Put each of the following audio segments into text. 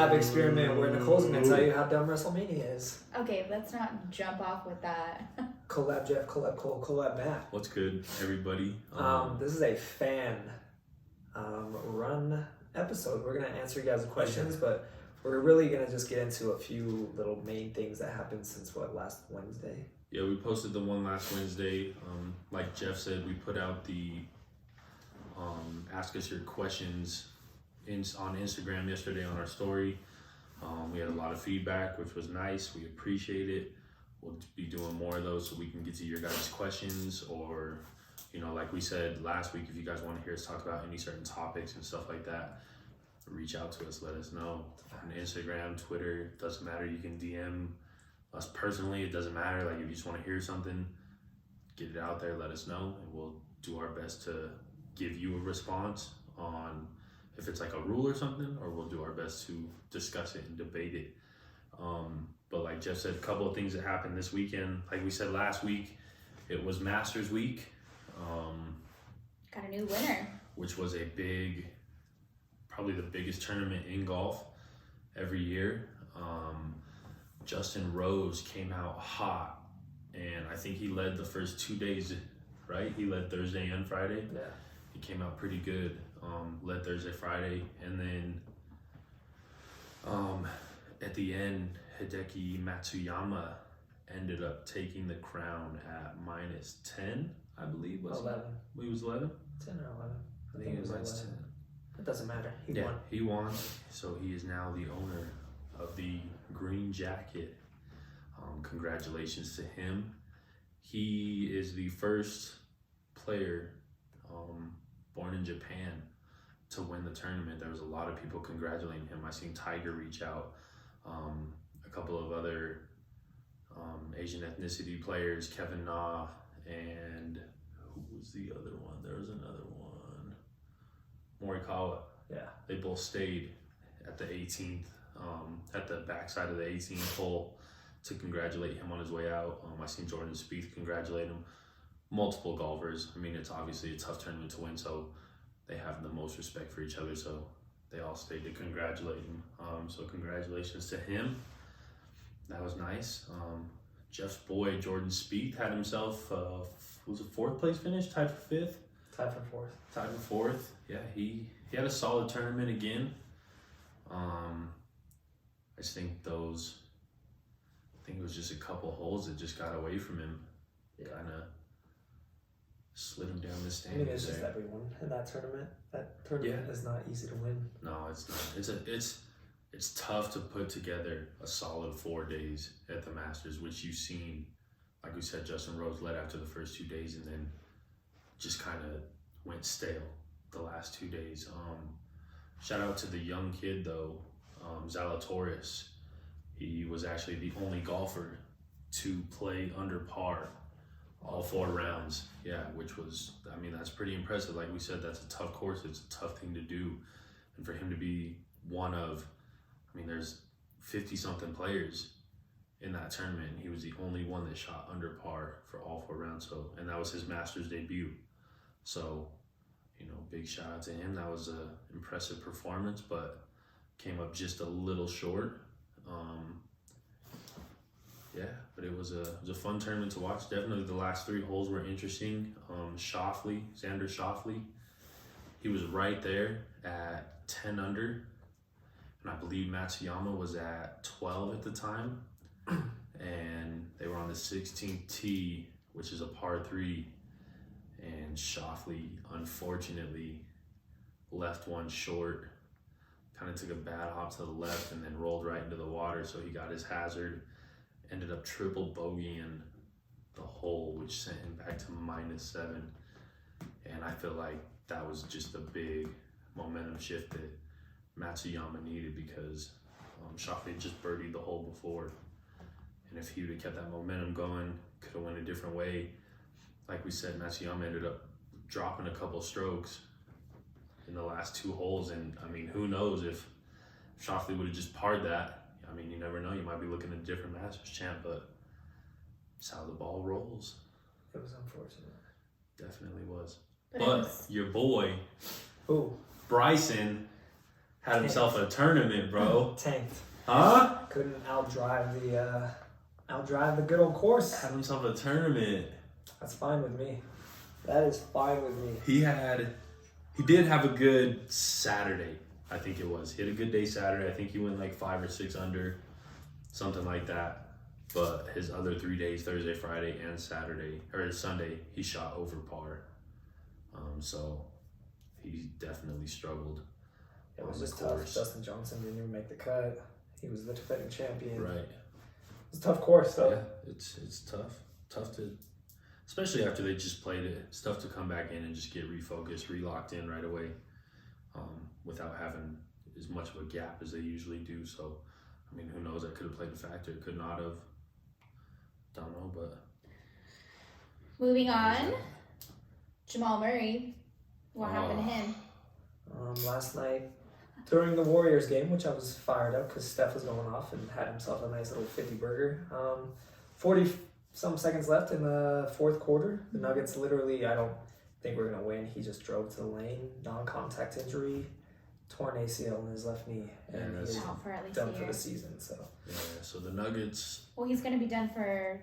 collab experiment where Nicole's going to tell you how dumb WrestleMania is. Okay, let's not jump off with that. Collab Jeff, collab Cole, collab Matt. What's good, everybody? This is a fan run episode. We're going to answer you guys' questions, but we're really going to just get into a few little main things that happened since, last Wednesday? Yeah, we posted the one last Wednesday. Like Jeff said, we put out the ask us your questions on Instagram yesterday on our story. We had a lot of feedback, which was nice. We appreciate it. We'll be doing more of those so we can get to your guys' questions, or, like we said last week, if you guys want to hear us talk about any certain topics and stuff like that, reach out to us, let us know. On Instagram, Twitter, doesn't matter. You can DM us personally, it doesn't matter. Like, if you just want to hear something, get it out there, let us know, and we'll do our best to give you a response on if it's like a rule or something, or we'll do our best to discuss it and debate it. But like Jeff said, a couple of things that happened this weekend. Like we said last week, it was Masters week. Got a new winner. Which was probably the biggest tournament in golf every year. Justin Rose came out hot, and I think he led the first 2 days, right? He led Thursday and Friday. Yeah. He came out pretty good. Led Thursday, Friday, and then at the end, Hideki Matsuyama ended up taking the crown at -10, I believe. Was 11. He was 11? 10 or 11. I think it was 11. 10. It doesn't matter. He won. He won. So he is now the owner of the green jacket. Congratulations to him. He is the first player born in Japan to win the tournament. There was a lot of people congratulating him. I seen Tiger reach out. A couple of other Asian ethnicity players, Kevin Na, and who was the other one? There was another one. Morikawa. Yeah. They both stayed at the 18th, at the backside of the 18th hole to congratulate him on his way out. I seen Jordan Spieth congratulate him. Multiple golfers. I mean, it's obviously a tough tournament to win, so they have the most respect for each other, so they all stayed to congratulate him. So congratulations to him. That was nice. Jeff's boy, Jordan Spieth, had himself, was it 4th place finish? Tied for 5th? Tied for 4th. Tied for 4th. Yeah, he had a solid tournament again. I just think it was just a couple holes that just got away from him. Yeah. Kind of slid him down the I standings. mean, it's just everyone in that tournament. That tournament is not easy to win. No, it's not. It's tough to put together a solid 4 days at the Masters, which you've seen. Like we said, Justin Rose led after the first 2 days and then just kind of went stale the last 2 days. Shout out to the young kid though, Zalatoris. He was actually the only golfer to play under par all 4 rounds. Yeah, which was, I mean, that's pretty impressive. Like we said, that's a tough course. It's a tough thing to do. And for him to be one of, I mean, there's 50-something players in that tournament, and he was the only one that shot under par for all 4 rounds. So, and that was his Masters debut. So, big shout out to him. That was an impressive performance, but came up just a little short. Yeah, but it was a fun tournament to watch. Definitely the last 3 holes were interesting. Xander Schauffele, he was right there at 10 under, and I believe Matsuyama was at 12 at the time, and they were on the 16th tee, which is a par 3, and Schauffele unfortunately left one short, kind of took a bad hop to the left and then rolled right into the water, so he got his hazard. Ended up triple bogeying the hole, which sent him back to -7. And I feel like that was just a big momentum shift that Matsuyama needed, because Schauffele just birdied the hole before. And if he would have kept that momentum going, could have went a different way. Like we said, Matsuyama ended up dropping a couple strokes in the last 2 holes. And I mean, who knows if Schauffele would have just parred that. I mean, you never know. You might be looking at a different Masters champ, but it's how the ball rolls. It was unfortunate. Definitely was. But Your boy, Who? Bryson, Had himself a tournament, bro. Tanked. Huh? Couldn't outdrive the good old course. Had himself a tournament. That's fine with me. That is fine with me. He did have a good Saturday, I think it was. He had a good day Saturday. I think he went like 5 or 6 under, something like that. But his other 3 days, Thursday, Friday, and Sunday, he shot over par. So he definitely struggled. It was on the just tough. course. Justin Johnson didn't even make the cut. He was the defending champion. Right. It's a tough course, though. Yeah, it's tough to, especially after they just played it. It's tough to come back in and just get refocused, re-locked in right away, without having as much of a gap as they usually do. So, I mean, who knows? That could have played a factor. It could not have. Don't know, but. Moving on, Jamal Murray. What happened to him? Last night, during the Warriors game, which I was fired up because Steph was going off and had himself a nice little 50 burger. 40 some seconds left in the fourth quarter. The Nuggets literally, I don't think we're going to win. He just drove to the lane, non-contact injury, torn ACL in his left knee, and he's Out for at least done a for year. the season. So Yeah, so the Nuggets, Well, he's going to be done for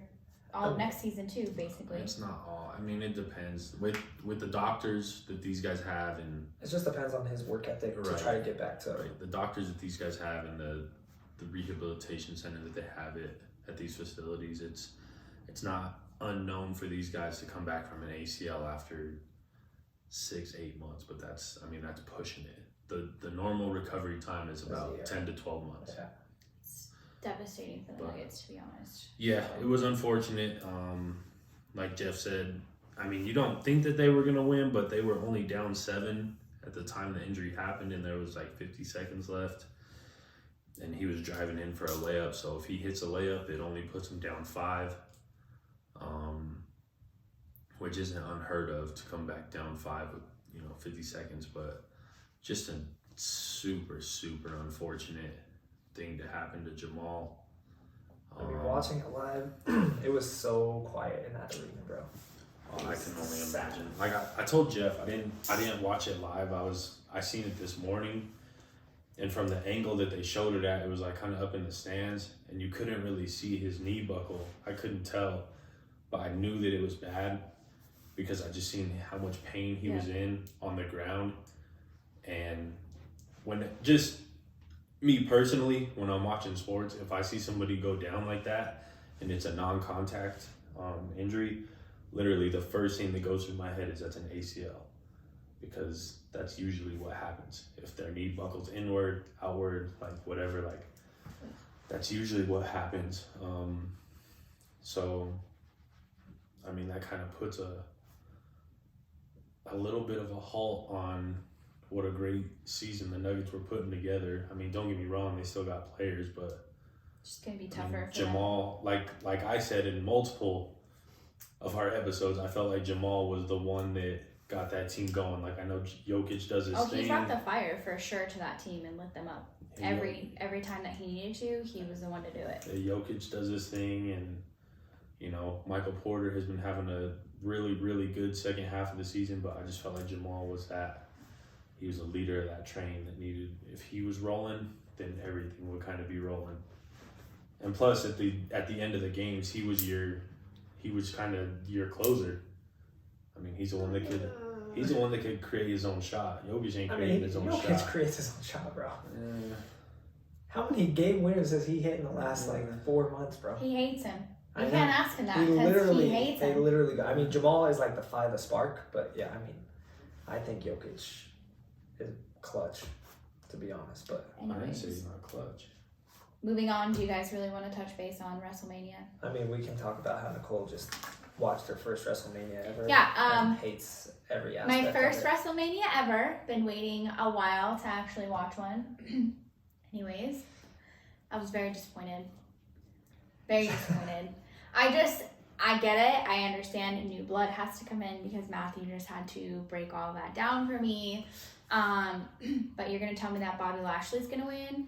all of next season too, basically. it's not all. I mean, it depends. With the doctors that these guys have and it just depends on his work ethic to Right. try to get back to right, the doctors that these guys have and the rehabilitation center that they have at these facilities, it's not unknown for these guys to come back from an ACL after 6-8 months, but that's pushing it. The normal recovery time is about 10 to 12 months. Yeah. It's devastating for the Nuggets, to be honest. Yeah, it was unfortunate. Like Jeff said, I mean, you don't think that they were going to win, but they were only down 7 at the time the injury happened, and there was like 50 seconds left. And he was driving in for a layup, so if he hits a layup, it only puts him down 5, which isn't unheard of to come back down 5 with 50 seconds, but just a super, super unfortunate thing to happen to Jamal. I mean, watching it live, it was so quiet in that arena, bro. Oh, I can only imagine. Like I told Jeff, I didn't watch it live. I seen it this morning, and from the angle that they showed it at, it was like kind of up in the stands, and you couldn't really see his knee buckle. I couldn't tell, but I knew that it was bad because I just seen how much pain he was in on the ground, and just me personally, when I'm watching sports, if I see somebody go down like that and it's a non-contact injury, literally the first thing that goes through my head is that's an ACL, because that's usually what happens. If their knee buckles inward, outward, like whatever, like that's usually what happens. So, I mean, that kind of puts a little bit of a halt on what a great season the Nuggets were putting together. I mean, don't get me wrong, they still got players, but It's just going to be tougher for Jamal, like I said in multiple of our episodes, I felt like Jamal was the one that got that team going. Like, I know Jokic does his thing. He brought the fire for sure to that team and lit them up. Every time that he needed to, he was the one to do it. Jokic does his thing, and Michael Porter has been having a really, really good second half of the season, but I just felt like Jamal was he was a leader of that train that needed, if he was rolling, then everything would kind of be rolling. And plus, at the end of the games, he was kind of your closer. I mean, he's the one that could create his own shot. Jokic ain't creating his own shot. Jokic creates his own shot, bro. How many game winners has he hit in the last 4 months, bro? He hates him. You I can't know. ask him that because he hates They him. literally got. I mean, Jamal is like the spark, but yeah, I mean, I think Jokic is clutch, to be honest. But I didn't Anyways, say he's not clutch. moving on, do you guys really want to touch base on WrestleMania? I mean, we can talk about how Nicole just watched her first WrestleMania ever. Yeah, and hates every aspect. My first of it. WrestleMania ever. Been waiting a while to actually watch one. Anyways, I was very disappointed. Very disappointed. I get it. I understand new blood has to come in because Matthew just had to break all that down for me. But you're going to tell me that Bobby Lashley's going to win?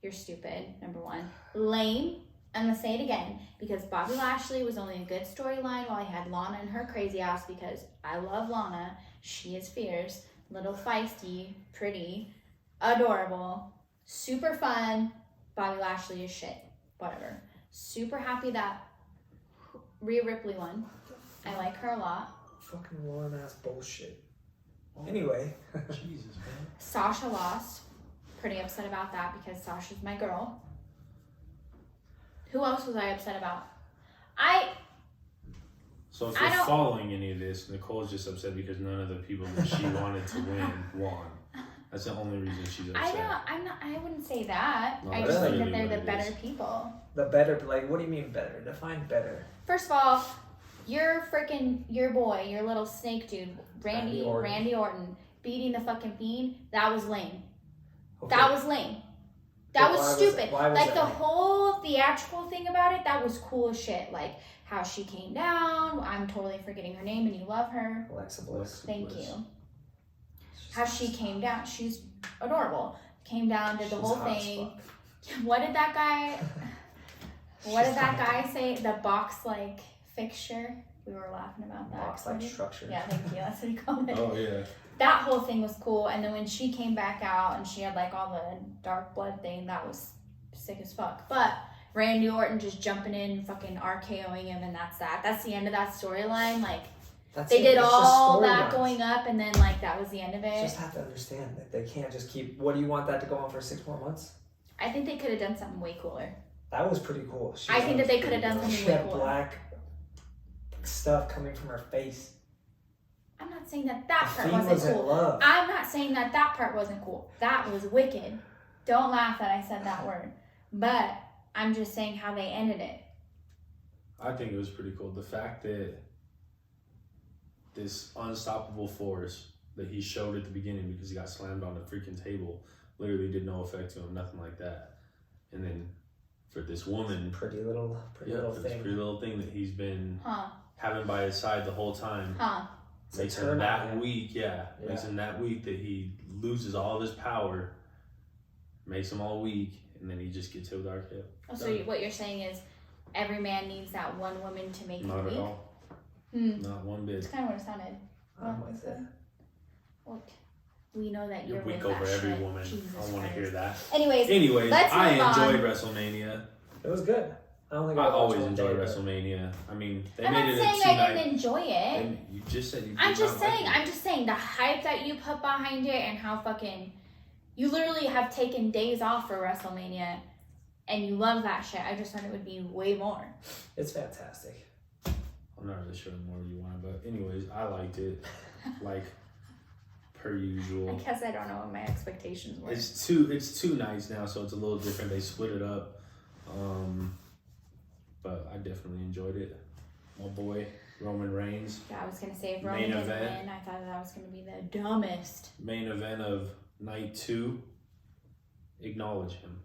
You're stupid, number one. Lame. I'm going to say it again because Bobby Lashley was only a good storyline while he had Lana and her crazy ass, because I love Lana. She is fierce, little feisty, pretty, adorable, super fun. Bobby Lashley is shit. Whatever. Super happy that Rhea Ripley won. I like her a lot. Fucking warm ass bullshit. Anyway. Jesus, man. Sasha lost. Pretty upset about that because Sasha's my girl. Who else was I upset about? So if you're following any of this, Nicole's just upset because none of the people that she wanted to win won. That's the only reason she's upset. I wouldn't say that. No, I just think that they're the better people. The better, like, what do you mean better? Define better. First of all, your boy, your little snake dude, Randy Orton, beating the fucking Fiend, that was lame. Okay. That was lame. That was stupid. Like, the whole theatrical thing about it, that was cool as shit. Like, how she came down. I'm totally forgetting her name, and you love her. Alexa Bliss. Thank you. How she came down. She's adorable. Came down, did the whole thing. What did that guy say? The box like fixture. We were laughing about that. Box like structure. Yeah, thank you. That's what he called it. Oh yeah. That whole thing was cool. And then when she came back out and she had like all the dark blood thing, that was sick as fuck. But Randy Orton just jumping in, fucking RKOing him, and that's that. That's the end of that storyline. Like, they did all that going up, and then like that was the end of it. You just have to understand that they can't just keep. What do you want that to go on for 6 more months? I think they could have done something way cooler. That was pretty cool. I think that they could have done something way cooler. Black stuff coming from her face. I'm not saying that part wasn't cool. I'm not saying that part wasn't cool. That was wicked. Don't laugh that I said that word. But I'm just saying how they ended it. I think it was pretty cool. The fact that this unstoppable force that he showed at the beginning because he got slammed on a freaking table literally did no effect to him, nothing like that. And then for this woman, pretty little thing that he's been having by his side the whole time, makes him that weak. Makes him that weak that he loses all of his power, makes him all weak, and then he just gets hit with RKO. Oh, so what you're saying is every man needs that one woman to make him weak? Not at all. Not one bit. That's kind of what it sounded. I'm with it. Look, we know that you're weak with over that every shit. woman. Jesus I want to hear that. Anyways, let's I move on. enjoyed WrestleMania. It was good. I always enjoy WrestleMania. I mean, I'm not saying I didn't enjoy it. You just said you. I'm just saying the hype that you put behind it and how fucking you literally have taken days off for WrestleMania, and you love that shit. I just thought it would be way more. It's fantastic. I'm not really sure more you want, but anyways, I liked it. Like per usual. I guess I don't know what my expectations were. It's two nights now, so it's a little different. They split it up. But I definitely enjoyed it. My boy, Roman Reigns. Yeah, I was going to say if Roman didn't win, I thought that was going to be the dumbest. Main event of night 2, acknowledge him.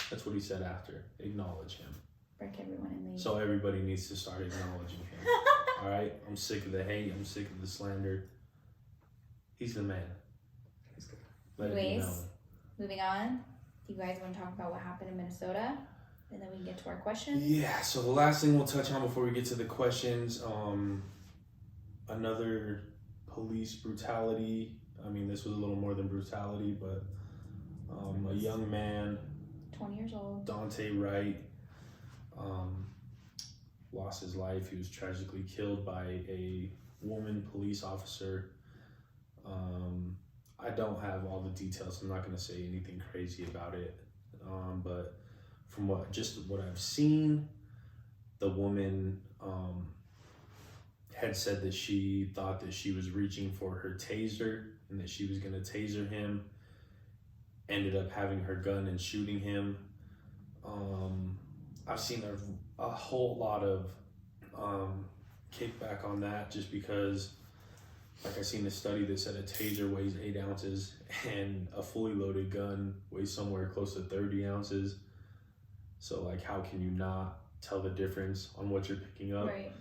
That's what he said after. Acknowledge him. Break everyone in league. So everybody needs to start acknowledging him. All right? I'm sick of the hate. I'm sick of the slander. He's the man. He's good. Let it be known. Moving on. Do you guys want to talk about what happened in Minnesota? And then we can get to our questions? Yeah, so the last thing we'll touch on before we get to the questions, another police brutality. I mean, this was a little more than brutality, but a young man, 20 years old, Dante Wright, lost his life. He was tragically killed by a woman police officer. I don't have all the details. I'm not going to say anything crazy about it, but from what I've seen, the woman had said that she thought that she was reaching for her taser and that she was going to taser him. Ended up having her gun and shooting him. I've seen a whole lot of kickback on that just because, like, I seen a study that said a taser weighs 8 ounces and a fully loaded gun weighs somewhere close to 30 ounces. So, like, how can you not tell the difference on what you're picking up? Right.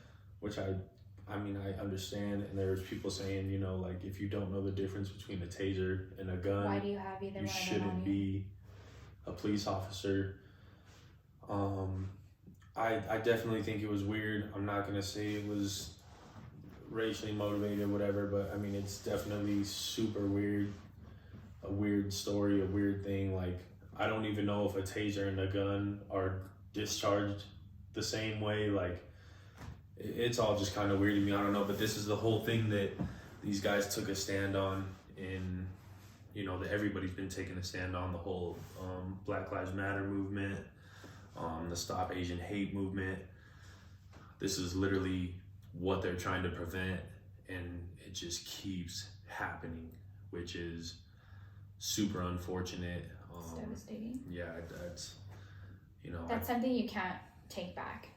Which I mean, I understand. And there's people saying, you know, like, if you don't know the difference between a taser and a gun, why do you have either one? You shouldn't be a police officer. I definitely think it was weird. I'm not going to say it was racially motivated or whatever, but I mean, it's definitely super weird. a weird story, a weird thing. Like, I don't even know if a taser and a gun are discharged the same way. Like, it's all just kind of weird to me. I don't know, but this is the whole thing that these guys took a stand on, in, you know, that everybody's been taking a stand on, the whole Black Lives Matter movement, the Stop Asian Hate movement. This is literally what they're trying to prevent, and it just keeps happening, which is super unfortunate. It's devastating. Yeah, that's, you know, That's something you can't take back.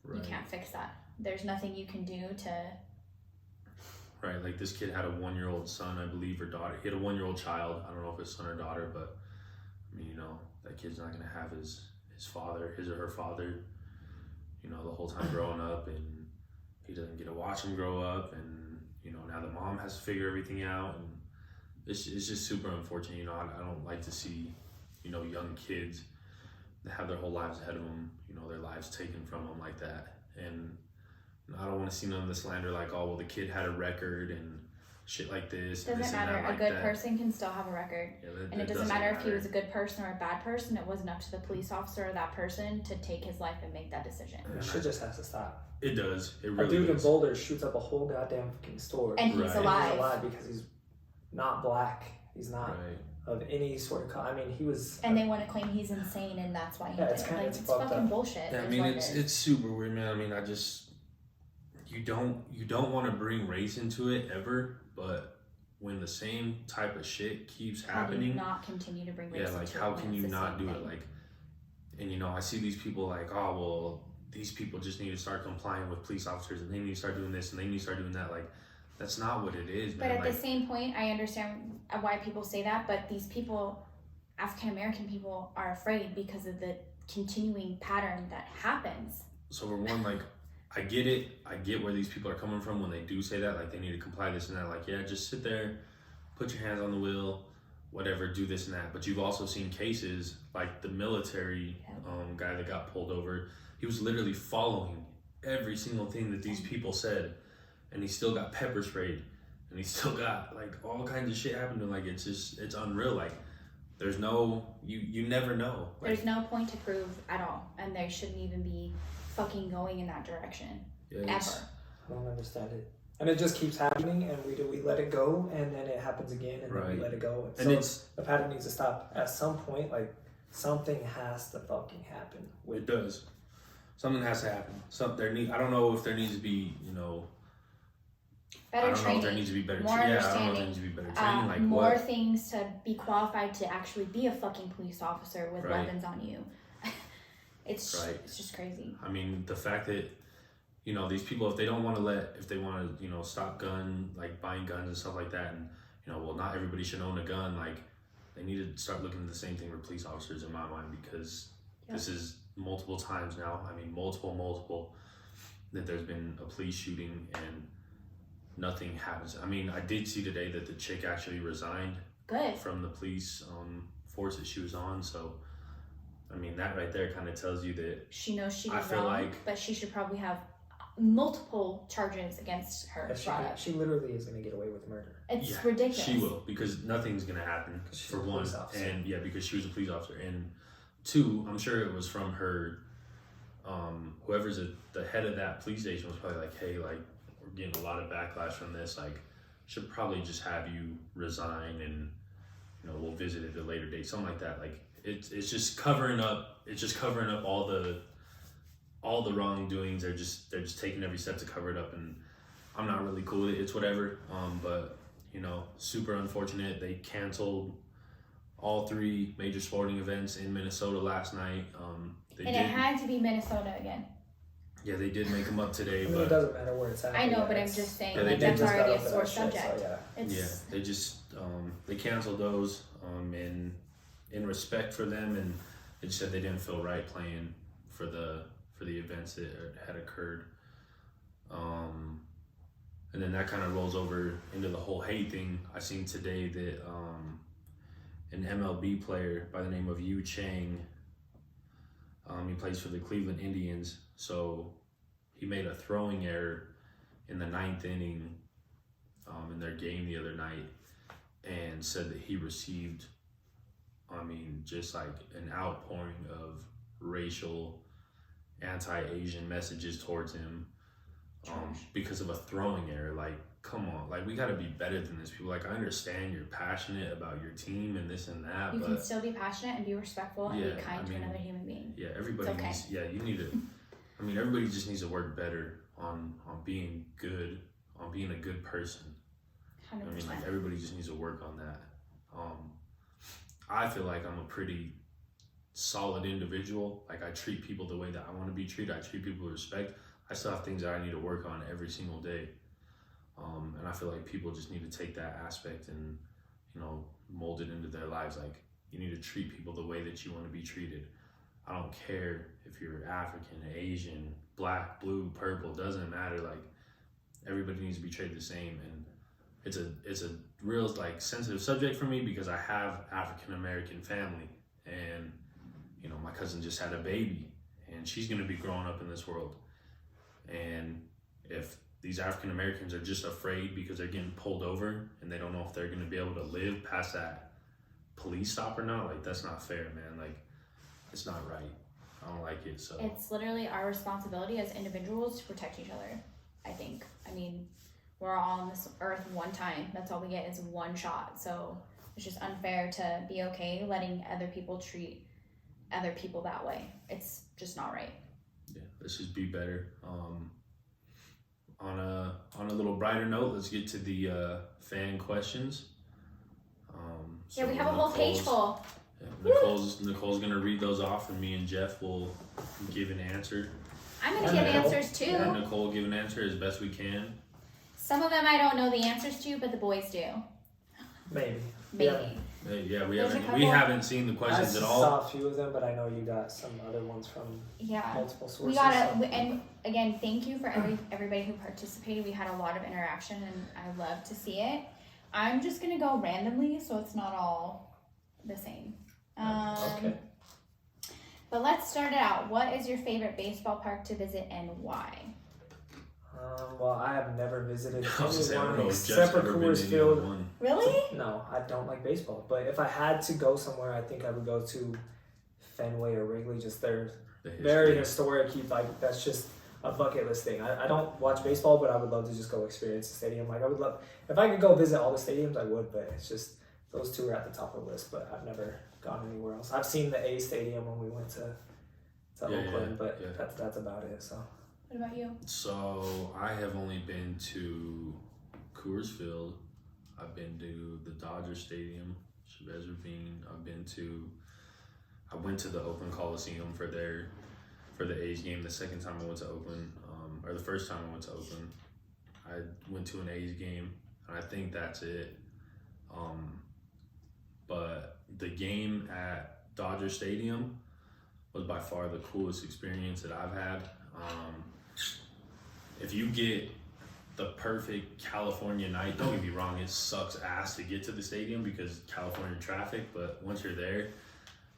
right. You can't fix that. There's nothing you can do to. Right, like this kid had a 1-year-old son, I believe, or daughter. He had a 1-year-old child. I don't know if it's son or daughter, but I mean, you know, that kid's not gonna have his father, his or her father, you know, the whole time growing up, and he doesn't get to watch him grow up, and you know, now the mom has to figure everything out, and it's just super unfortunate. You know, I don't like to see, you know, young kids that have their whole lives ahead of them, you know, their lives taken from them like that, and I don't want to see none of the slander like, oh, well, the kid had a record and shit like this. Doesn't matter. A good person can still have a record. Yeah, And it doesn't matter if he was a good person or a bad person. It wasn't up to the police officer or that person to take his life and make that decision. Shit just has to stop. It does. It A really dude in does. Boulder shoots up a whole goddamn fucking store. And he's Right. alive. He's alive because he's not black. He's not Right. of any sort of. I mean, he was. And they want to claim he's insane and that's why he Yeah, did it's it. kinda- Like, it's it's fucked fucking up. bullshit. Yeah, I is mean, what it it's is. it's super weird, man. I mean, I just you don't want to bring race into it ever, but when the same type of shit keeps How do you happening, not continue to bring race yeah, like into how it when can it's you the not same do it? thing? Like, and you know, I see these people like, oh well, these people just need to start complying with police officers, and they need to start doing this, and they need to start doing that. Like, that's not what it is, But man. at Like, the same point, I understand why people say that, but these people, African American people, are afraid because of the continuing pattern that happens. so for one, like, I get it. I get where these people are coming from when they do say that. Like, they need to comply this and that. Like, yeah, just sit there, put your hands on the wheel, whatever, do this and that. But you've also seen cases like the military guy that got pulled over. He was literally following every single thing that these people said, and he still got pepper sprayed, and he still got like all kinds of shit happening. Like, it's unreal. Like, there's no, you never know. Like, There's no point to prove at all, and there shouldn't even be fucking going in that direction yeah, ever. I don't understand it. And it just keeps happening, and we let it go, and then it happens again, and then Right. we let it go. And So it's the pattern needs to stop at some point. Like, something has to fucking happen. it does. Something has to happen. I don't know if there needs to be, you know, Better I don't know if there training, needs to be better more training. Yeah, I don't know if there understanding, needs to be better training. Like more what? things to be qualified to actually be a fucking police officer with Right. weapons on you. It's Right. it's just crazy. I mean, the fact that, you know, these people, if they want to, you know, stop like buying guns and stuff like that, and, you know, well, not everybody should own a gun, like, they need to start looking at the same thing for police officers in my mind, because this is multiple times now. I mean, multiple, that there's been a police shooting and nothing happens. I mean, I did see today that the chick actually resigned Good. from the police force that she was on, so I mean, that right there kind of tells you that She knows she I did feel wrong, like- but she should probably have multiple charges against her But brought up. she literally is going to get away with murder. It's yeah, ridiculous. she will, because nothing's gonna happen, 'Cause she's for a one, police officer. and yeah, because she was a police officer, and two, I'm sure it was from her. Whoever's the head of that police station was probably like, hey, like, we're getting a lot of backlash from this. Like, should probably just have you resign, and you know, we'll visit at a later date, something like that. Like, it's just covering up. It's just covering up all the wrongdoings. They're just taking every step to cover it up, and I'm not really cool with it. It's whatever. But you know, super unfortunate. They canceled all 3 major sporting events in Minnesota last night. They And did, it had to be Minnesota again. yeah, they did make them up today, I mean, it but doesn't matter where it's at. I know, yeah, but I'm it's- just saying, Yeah, they like, did that's just already got a over sore that shit, subject. So, yeah. It's yeah, they just they canceled those in respect for them, and they just said they didn't feel right playing for the events that had occurred. And then that kind of rolls over into the whole hate thing. I seen today that an MLB player by the name of Yu Chang, he plays for the Cleveland Indians, so he made a throwing error in the 9th inning in their game the other night, and said that he received, just like an outpouring of racial, anti-Asian messages towards him because of a throwing error. Like, come on, like, we got to be better than this. People, like, I understand you're passionate about your team and this and that, You but can still be passionate and be respectful and be kind to another human being. Yeah, everybody needs, you need to, everybody just needs to work better on being good, on being a good person. 100%. Like, everybody just needs to work on that. I feel like I'm a pretty solid individual. Like, I treat people the way that I want to be treated. I treat people with respect. I still have things that I need to work on every single day. And I feel like people just need to take that aspect and, mold it into their lives. Like, you need to treat people the way that you want to be treated. I don't care if you're African, Asian, black, blue, purple, doesn't matter. Like, everybody needs to be treated the same. And it's a real, like, sensitive subject for me because I have African American family, and my cousin just had a baby, and she's going to be growing up in this world. And if these African Americans are just afraid because they're getting pulled over and they don't know if they're going to be able to live past that police stop or not, like, that's not fair, man. Like, it's not right. I don't like it. So it's literally our responsibility as individuals to protect each other, I think. We're all on this earth one time. That's all we get is one shot. So it's just unfair to be okay letting other people treat other people that way. It's just not right. Yeah, let's just be better. On a little brighter note, let's get to the fan questions. So we have a whole page full. Yeah, Nicole's gonna read those off, and me and Jeff will give an answer. I'm gonna give answers too. Yeah, Nicole give an answer as best we can. Some of them I don't know the answers to, but the boys do. Maybe. Yeah, we haven't seen the questions at all. I saw a few of them, but I know you got some other ones from multiple sources. We and again, thank you for everybody who participated. We had a lot of interaction, and I love to see it. I'm just gonna go randomly, so it's not all the same. Okay. But let's start it out. What is your favorite baseball park to visit and why? Well, I have never visited anyone except for Coors Field. Really? No, I don't like baseball. But if I had to go somewhere, I think I would go to Fenway or Wrigley. Just they're very historic. That's just a bucket list thing. I don't watch baseball, but I would love to just go experience the stadium. Like, I would love, if I could go visit all the stadiums, I would. But it's just those two are at the top of the list. But I've never gone anywhere else. I've seen the A Stadium when we went to Oakland, but that's about it. So. What about you? So I have only been to Coors Field. I've been to the Dodger Stadium, Chavez Ravine. I went to the Oakland Coliseum for the A's game. The second time I went to Oakland, or the first time I went to Oakland, I went to an A's game, and I think that's it. But the game at Dodger Stadium was by far the coolest experience that I've had. If you get the perfect California night, don't get me wrong, it sucks ass to get to the stadium because California traffic, but once you're there,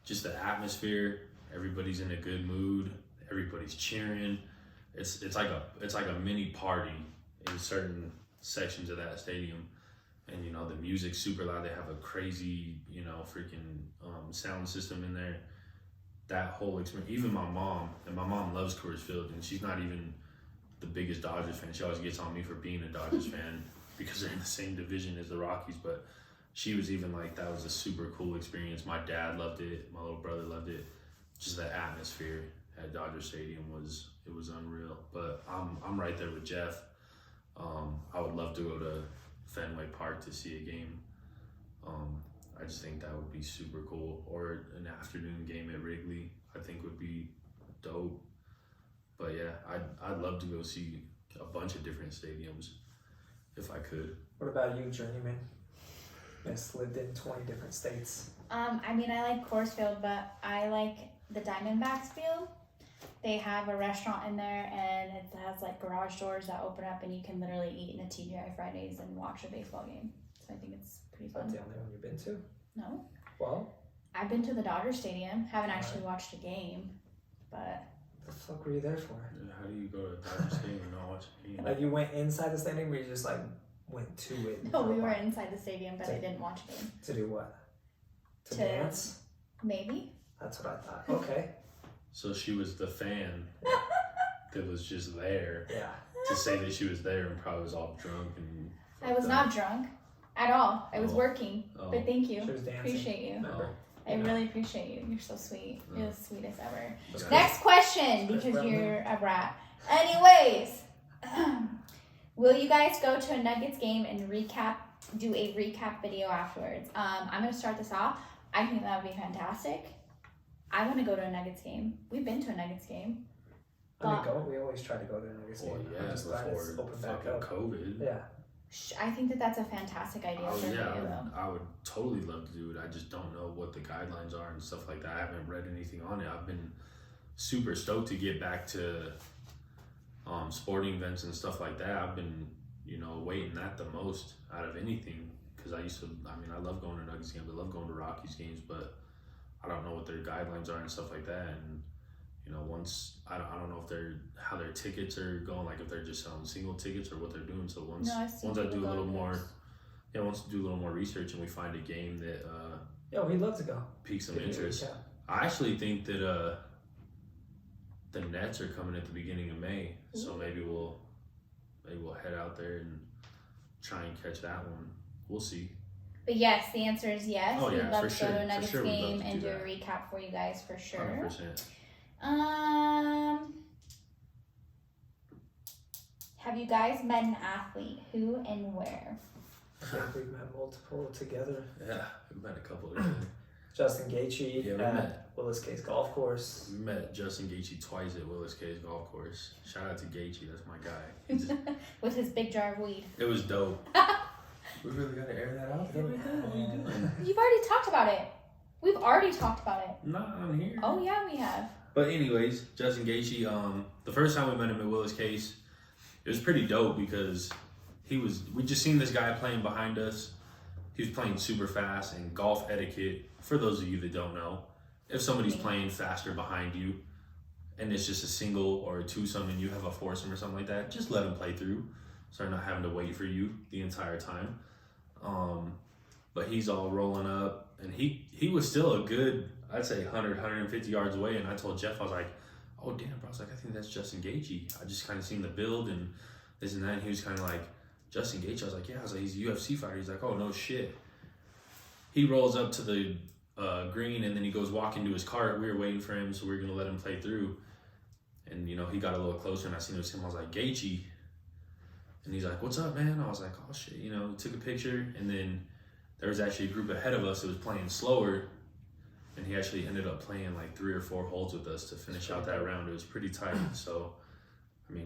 just the atmosphere, everybody's in a good mood, everybody's cheering. It's like a mini party in certain sections of that stadium. And the music's super loud. They have a crazy, freaking sound system in there. That whole experience, even my mom loves Coors Field, and she's not even the biggest Dodgers fan. She always gets on me for being a Dodgers fan because they're in the same division as the Rockies, but she was even like, that was a super cool experience. My dad loved it, my little brother loved it. Just the atmosphere at Dodger Stadium was unreal. But I'm right there with Jeff. I would love to go to Fenway Park to see a game. I just think that would be super cool. Or an afternoon game at Wrigley, I think would be dope. But yeah, I'd love to go see a bunch of different stadiums if I could. What about you, Journeyman? Yes, lived in 20 different states. I like Coors Field, but I like the Diamondbacks field. They have a restaurant in there, and it has like garage doors that open up, and you can literally eat in a TGI Fridays and watch a baseball game. So I think it's pretty fun. That's the only one you've been to? No. Well? I've been to the Dodger Stadium. Haven't actually watched a game, but... What the fuck were you there for? How do you go to Dodger Stadium and not watch a game? Like, you went inside the stadium, or you just like went to it. No, we were inside the stadium, but I didn't watch it. To do what? To To- dance? Maybe. That's what I thought. Okay. So she was the fan that was just there. Yeah. To say that she was there and probably was all drunk and. I was not drunk at all. I was Oh. working. Oh. But thank you. She was dancing. Appreciate you. Remember? I really appreciate you. You're so sweet. You're the sweetest ever. Okay. Next question, because you're a brat. Anyways, will you guys go to a Nuggets game and do a recap video afterwards? I'm gonna start this off. I think that would be fantastic. I want to go to a Nuggets game. We've been to a Nuggets game. I mean, we always try to go to a Nuggets Well, game. yeah, I'm just glad it's before open back fucking up. COVID. Yeah. I think that that's a fantastic idea Oh, for a yeah, video, though. I would totally love to do it. I just don't know what the guidelines are and stuff like that. I haven't read anything on it. I've been super stoked to get back to sporting events and stuff like that. I've been, waiting that the most out of anything because I love going to Nuggets games. I love going to Rockies games, but I don't know what their guidelines are and stuff like that. And once I don't know if how their tickets are going, like if they're just selling single tickets or what they're doing. So once I do a little more, once I do a little more research and we find a game that Yeah, we'd love to go. piques some Give me a interest. recap. I actually think that the Nets are coming at the beginning of May, so maybe we'll head out there and try and catch that one. We'll see. But yes, the answer is yes. Oh, We'd yeah, love for to sure. go to a For Nuggets sure we'd love game to and do do a that. recap for you guys for sure. 100%. Have you guys met an athlete? Who and where? I think we've met multiple together. Yeah, we've met a couple of them. Justin Gaethje Yeah, we at met. Willis Case Golf Course. We met Justin Gaethje twice at Willis Case Golf Course. Shout out to Gaethje, that's my guy. With his big jar of weed. It was dope. We really gotta air that out there. What are you doing? You've already talked about it. We've already talked about it. Not on here. Oh yeah, we have. But anyways, Justin Gaethje, the first time we met him at Willis Case, it was pretty dope because we just seen this guy playing behind us. He was playing super fast, and golf etiquette, for those of you that don't know, if somebody's playing faster behind you and it's just a single or a twosome and you have a foursome or something like that, just let him play through so they're not having to wait for you the entire time. But he's all rolling up, and he was still a good, I'd say 100, 150 yards away, and I told Jeff, I was like, oh damn, bro, I was like, I think that's Justin Gaethje. I just kind of seen the build and this and that, and he was kind of like, Justin Gaethje? I was like, yeah. I was like, he's a UFC fighter. He's like, oh, no shit. He rolls up to the green, and then he goes walking to his cart. We were waiting for him, so we were going to let him play through. And, he got a little closer, and I seen it was him. I was like, Gaethje. And he's like, what's up, man? I was like, oh, shit. Took a picture, and then there was actually a group ahead of us that was playing slower, and he actually ended up playing like 3 or 4 holes with us to finish out that round. It was pretty tight. So,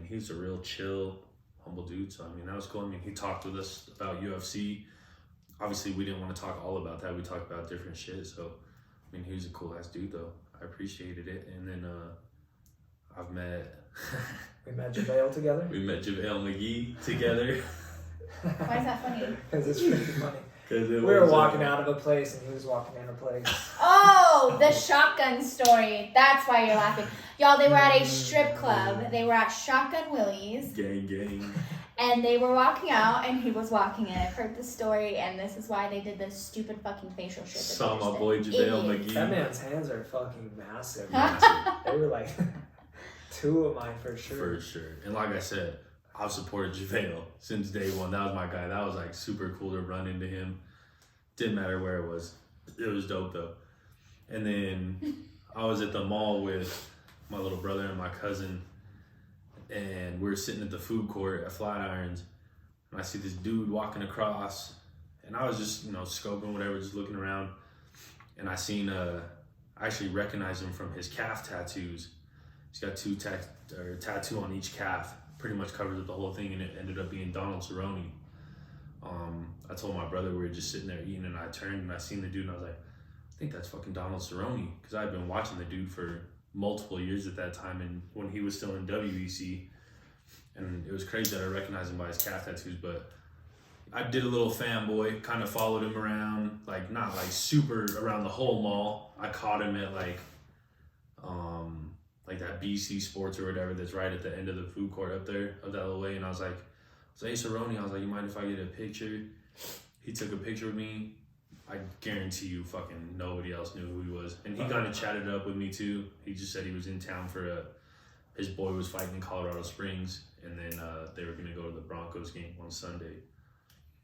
he's a real chill, humble dude. So, that was cool. He talked with us about UFC. Obviously, we didn't want to talk all about that. We talked about different shit. So, he was a cool ass dude, though. I appreciated it. And then I've met... We met JaVale together. We met JaVale McGee together. Why is that funny? Because it's pretty funny. We We were walking out of a place, and he was walking in a place. Oh, the shotgun story. That's why you're laughing. Y'all, they were at a strip club. They were at Shotgun Willie's. Gang. And they were walking out, and he was walking in. I've heard the story, and this is why they did this stupid fucking facial shit. Saw my boy JaVale McGee. That man's hands are fucking massive. Massive. They were like 2 of mine for sure. For sure. And like I said, I've supported JaVale since day one. That was my guy. That was like super cool to run into him. Didn't matter where it was. It was dope though. And then I was at the mall with my little brother and my cousin, and we were sitting at the food court at Flatirons, and I see this dude walking across, and I was just, scoping whatever, just looking around, and I seen, I actually recognized him from his calf tattoos. He's got 2 tattoo on each calf, pretty much covers the whole thing, and it ended up being Donald Cerrone. I told my brother we were just sitting there eating, and I turned and I seen the dude, and I was like, I think that's fucking Donald Cerrone, because I'd been watching the dude for multiple years at that time, and when he was still in WEC, and it was crazy that I recognized him by his calf tattoos. But I did a little fanboy, kind of followed him around, like not like super around the whole mall. I caught him at like that BC Sports or whatever that's right at the end of the food court up there, up that little way, and I was like, So, hey, Cerrone, I was like, you mind if I get a picture? He took a picture of me. I guarantee you fucking nobody else knew who he was. And he kind of chatted up with me too. He just said he was in town for his boy was fighting in Colorado Springs. And then they were going to go to the Broncos game on Sunday.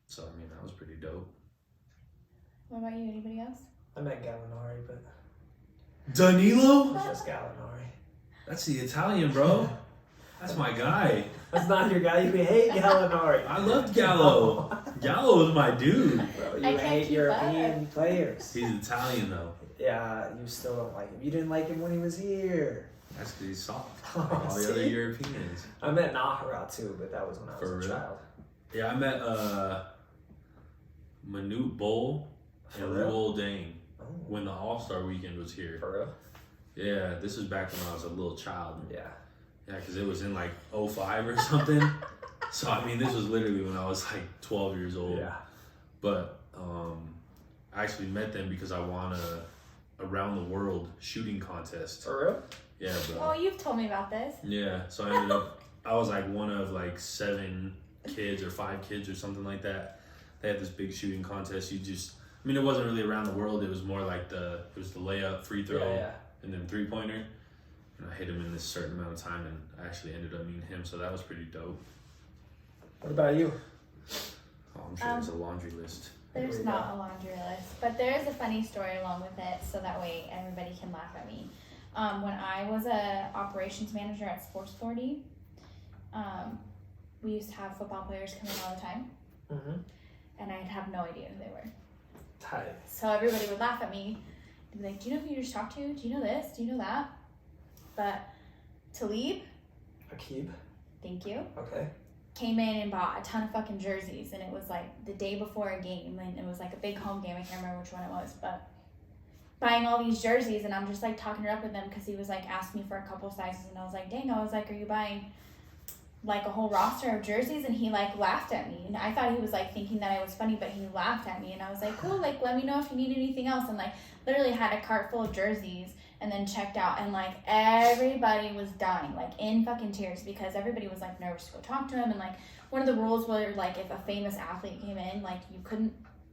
So, I mean, that was pretty dope. What about you? Anybody else? I met Gallinari, but Danilo? it's just Gallinari. That's the Italian, bro. That's my guy. That's not your guy. You hate Gallinari. I loved Gallo. Gallo was my dude. Bro, I you can't hate keep European players. He's Italian, though. Yeah, you still don't like him. You didn't like him when he was here. That's because he's soft. Oh, Like all the other see? Europeans. I met Nahara too, but that was when I was For a real? child. Yeah, I met Manute Bull For and real? Ruel Dane Oh, when the All-Star weekend was here. for real? Yeah, this was back when I was a little child. Yeah. Yeah, because it was in like 05 or something. So, I mean, this was literally when I was like 12 years old. Yeah. But I actually met them because I won a around the world shooting contest. For real? Yeah, bro. Oh, you've told me about this. Yeah, so I ended up, I was like one of like 7 kids or 5 kids or something like that. They had this big shooting contest. You just, I mean, it wasn't really around the world. It was more like it was the layup, free throw, Yeah. and then 3-pointer. And I hit him in this certain amount of time, and I actually ended up meeting him. So that was pretty dope. What about you? Oh, I'm sure there's a laundry list. There's There we not a laundry list, but there is a funny story along with it, so that way everybody can laugh at me. When I was a operations manager at Sports Authority, we used to have football players come in all the time, Mm-hmm. and I'd have no idea who they were. Tight. So everybody would laugh at me and be like, do you know who you just talked to? Do you know this? Do you know that? But Talib, Akib. thank you, Okay. came in and bought a ton of fucking jerseys, and it was like the day before a game, and it was like a big home game. I can't remember which one it was, but buying all these jerseys, and I'm just like talking it up with him because he was like asking me for a couple sizes, and I was like, dang, I was like, are you buying like a whole roster of jerseys? And he like laughed at me, and I thought he was like thinking that I was funny, but he laughed at me, and I was like, cool, like let me know if you need anything else, and like literally had a cart full of jerseys and then checked out, and like everybody was dying, like in fucking tears, because everybody was like nervous to go talk to him. And like one of the rules were like if a famous athlete came in, like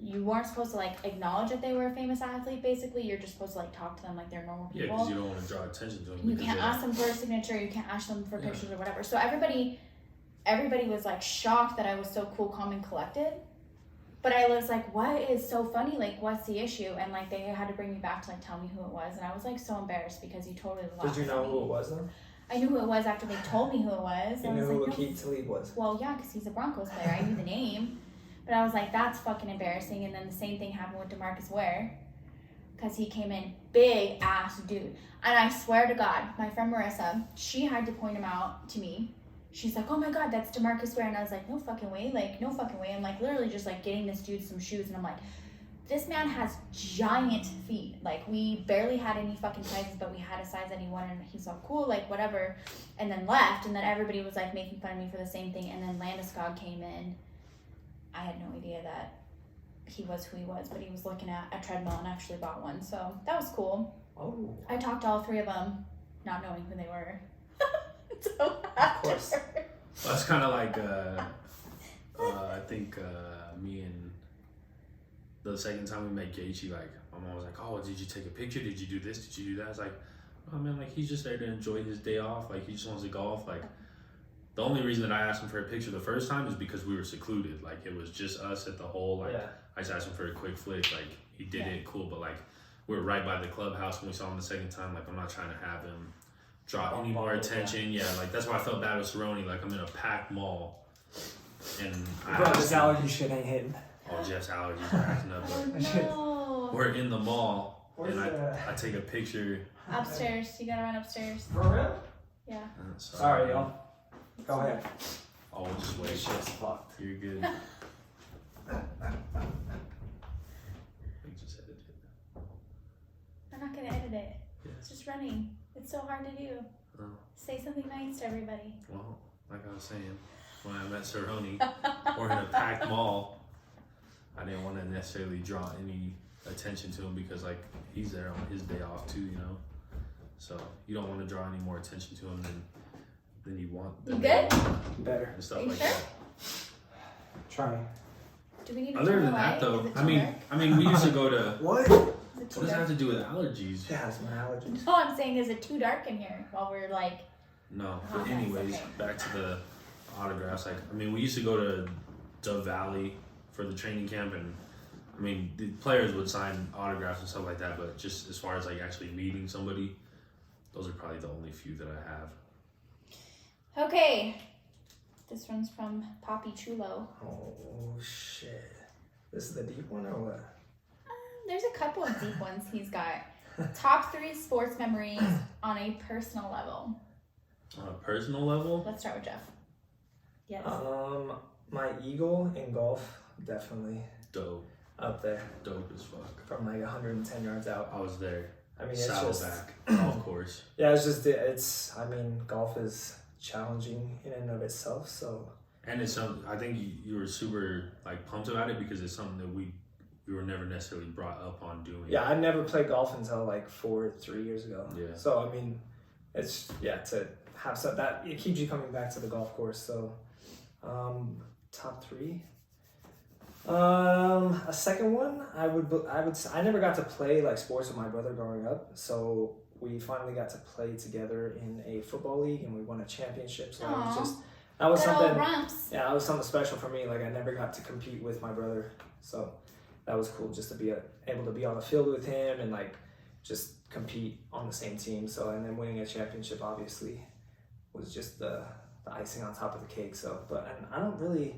you weren't supposed to like acknowledge that they were a famous athlete. Basically, you're just supposed to like talk to them like they're normal Yeah, people. because you don't want to draw attention to them. You can't ask them for a signature, you can't ask them for pictures or whatever. So everybody was like shocked that I was so cool, calm, and collected. But I was like, what is so funny? Like, what's the issue? And like they had to bring me back to like tell me who it was, and I was like so embarrassed because he totally laughed. Did you know who it was then? I knew who it was after they told me who it was. You I knew was who like, Akib Talib was. well, yeah, because he's a Broncos player. I knew the name. But I was like, that's fucking embarrassing. And then the same thing happened with DeMarcus Ware, because he came in big ass dude. And I swear to God, my friend Marissa, she had to point him out to me. She's like, oh my God, that's DeMarcus Ware. And I was like, no fucking way. Like, no fucking way. I'm like literally just like getting this dude some shoes. And I'm like, this man has giant feet. Like, we barely had any fucking sizes, but we had a size that he wanted. And he's so cool, like whatever. And then left. And then everybody was like making fun of me for the same thing. And then Landeskog came in. I had no idea that he was who he was, but he was looking at a treadmill and actually bought one. So that was cool. Oh. I talked to all 3 of them, not knowing who they were. So Of course. That's kind of like, I think me and the second time we met Gaethje, like, my mom was like, oh, did you take a picture? Did you do this? Did you do that? I was like, oh man, like, he's just there to enjoy his day off. Like, he just wants to golf. Like, the only reason that I asked him for a picture the first time is because we were secluded. Like, it was just us at the hole. Like, Yeah. I just asked him for a quick flick. Like, he did it, cool. But, like, we were right by the clubhouse when we saw him the second time. Like, I'm not trying to have him draw any more attention. Yeah, like, that's why I felt bad with Cerrone. Like, I'm in a packed mall. And Bro, this allergy shit ain't hitting. oh, Jeff's allergies are acting up. But Oh no. we're in the mall. Where's and the- I take a picture. Upstairs. You gotta run upstairs. For real? Yeah. Sorry, y'all. Go ahead. Oh, we'll just This wait. shit's fucked. You're good. We just edited it. I'm not gonna edit it. Yeah. It's just running. It's so hard to do. Oh. Say something nice to everybody. Well, like I was saying, when I met Cerrone, we're in a packed mall. I didn't want to necessarily draw any attention to him because, like, he's there on his day off too, you know. So you don't want to draw any more attention to him than you want. You good? Better. And stuff Are you like sure? that. Try. Do we need to Other turn than away? that, though, Is it I too mean, dark? we used to go to. What? Is it What too does that dark? have to do with allergies? Yeah, it's my allergies. No, I'm saying, is it too dark in here while we're like? No, Oh, but nice, anyways, okay. back to the autographs. Like, I mean, we used to go to Dove Valley for the training camp, and I mean, the players would sign autographs and stuff like that. But just as far as like actually meeting somebody, those are probably the only few that I have. Okay, this one's from Poppy Chulo. Oh shit! This is the deep one or what? There's a couple of deep ones he's got. Top 3 sports memories on a personal level. On a personal level, Let's start with Jeff. Yes. My eagle in golf definitely dope up there as fuck. from like 110 yards out. I was there. I mean, it's just Saddleback golf course. yeah, it's. I mean, golf is challenging in and of itself. So And it's something I think you were super like pumped about it because it's something that we were never necessarily brought up on doing. yeah, I never played golf until like 3 years ago. Yeah. So I mean, it's to have some that it keeps you coming back to the golf course. So, top 3. A second one, I never got to play like sports with my brother growing up. So we finally got to play together in a football league, and we won a championship. So that was Good old something. Rumps. Yeah, that was something special for me. Like I never got to compete with my brother, so that was cool just to be able to be on the field with him and like just compete on the same team. So and then winning a championship obviously was just the icing on top of the cake. So, but I don't really.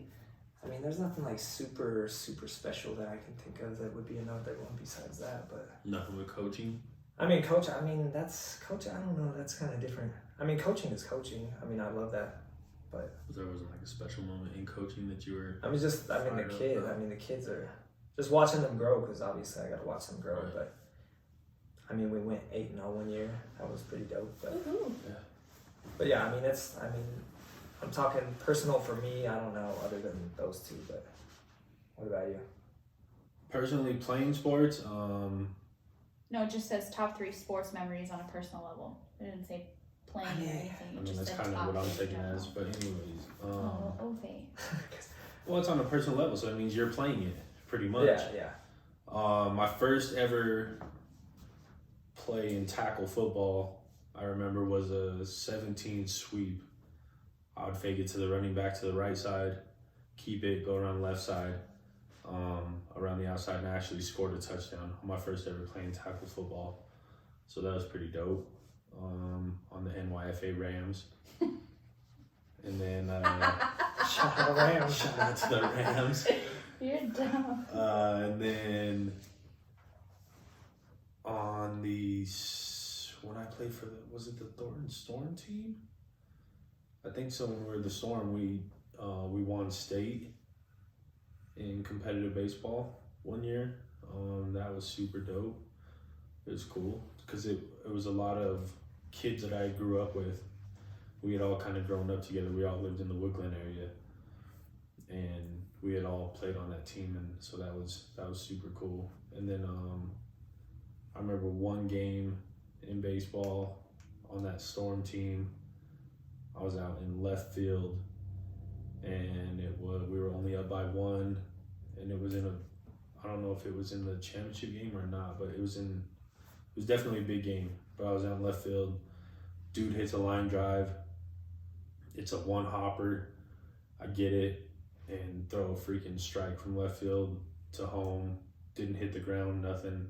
I mean, there's nothing like super special that I can think of that would be another one besides that. But Nothing with coaching. I mean, coach. I mean, that's coach. I don't know. That's kind of different. I mean, coaching is coaching. I mean, I love that. But There wasn't like a special moment in coaching that you were. I mean, the kid. I mean, the kids are just watching them grow because obviously I got to watch them grow. Right. But I mean, we went 8-0 one year. That was pretty dope. But Woohoo. but yeah, I mean, I'm talking personal for me. I don't know other than those two. But what about you? Personally, playing sports. No, it just says top 3 sports memories on a personal level. It didn't say playing or anything. I It mean, just that's said kind of top what I'm 3 taking general. as. But anyways, Oh, okay. well, it's on a personal level, so it means you're playing it pretty much. Yeah. My first ever play in tackle football, I remember, was a 17 sweep. I would fake it to the running back to the right side, keep it, go around the left side, around the outside, and I actually scored a touchdown on my first ever playing tackle football. So that was pretty dope. On the NYFA Rams. And then Shout out Rams. shout out to the Rams. You're dumb. And then on the when I played for was it the Thornton Storm team? I think so. When we were the Storm, we won state in competitive baseball one year. That was super dope. It was cool because it was a lot of kids that I grew up with. We had all kind of grown up together. We all lived in the Woodland area, and we had all played on that team, and so that was super cool. And then I remember one game in baseball on that Storm team. I was out in left field, and we were only up by 1, and it was I don't know if it was in the championship game or not, but it was definitely a big game. But I was out in left field. Dude hits a line drive. It's a one hopper. I get it and throw a freaking strike from left field to home. Didn't hit the ground, nothing.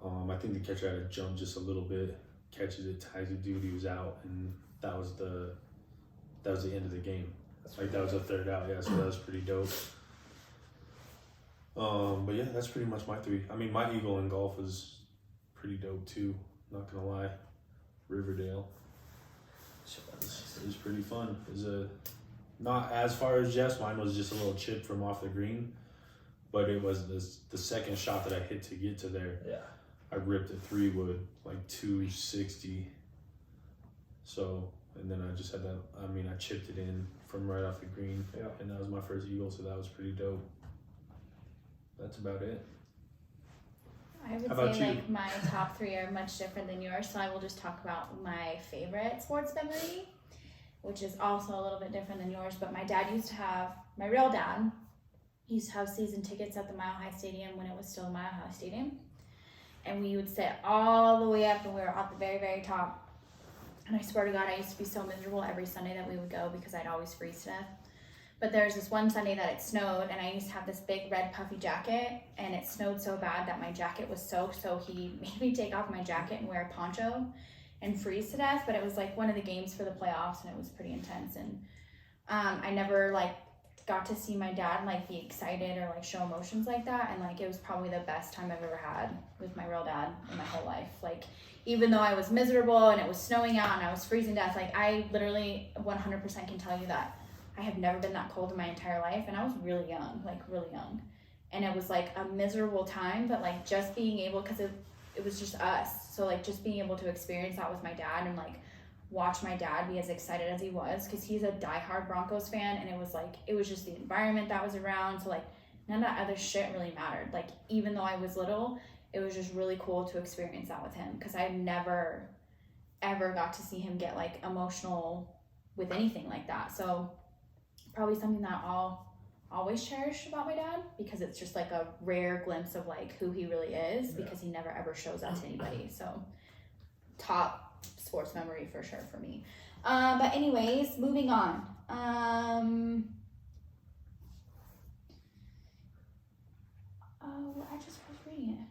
I think the catcher had to jump just a little bit. Catches it, ties the dude. He was out, and that was the end of the game. That was a third out. Yeah, so that was pretty dope. But yeah, that's pretty much my 3. I mean, my eagle in golf was pretty dope too. Not gonna lie, Riverdale. It was pretty fun. It was not as far as Jeff's. Mine was just a little chip from off the green, but it was the second shot that I hit to get to there. Yeah. I ripped a 3-wood like 260. So, and then I just had that. I mean, I chipped it in from right off the green, and that was my first eagle. So that was pretty dope. That's about it. I would How about say you? like my top 3 are much different than yours, so I will just talk about my favorite sports memory, which is also a little bit different than yours. But my real dad used to have season tickets at the Mile High Stadium when it was still Mile High Stadium. And we would sit all the way up, and we were at the very, very top. And I swear to God, I used to be so miserable every Sunday that we would go because I'd always freeze to death. But there was this one Sunday that it snowed, and I used to have this big red puffy jacket, and it snowed so bad that my jacket was soaked, so he made me take off my jacket and wear a poncho and freeze to death. But it was like one of the games for the playoffs, and it was pretty intense. And I never like got to see my dad like be excited or like show emotions like that, and like it was probably the best time I've ever had with my real dad in my whole life. Like even though I was miserable and it was snowing out and I was freezing to death, like I literally 100% can tell you that I have never been that cold in my entire life, and I was really young, and it was like a miserable time, but like just being able, because it was just us, so like just being able to experience that with my dad and like watch my dad be as excited as he was, because he's a diehard Broncos fan, and it was just the environment that was around, so like none of that other shit really mattered. Like even though I was little, it was just really cool to experience that with him, because I never ever got to see him get like emotional with anything like that. So probably something that I'll always cherish about my dad, because it's just like a rare glimpse of like who he really is, because he never ever shows that to anybody. So top sports memory for sure for me. But anyways, moving on. I just was reading it.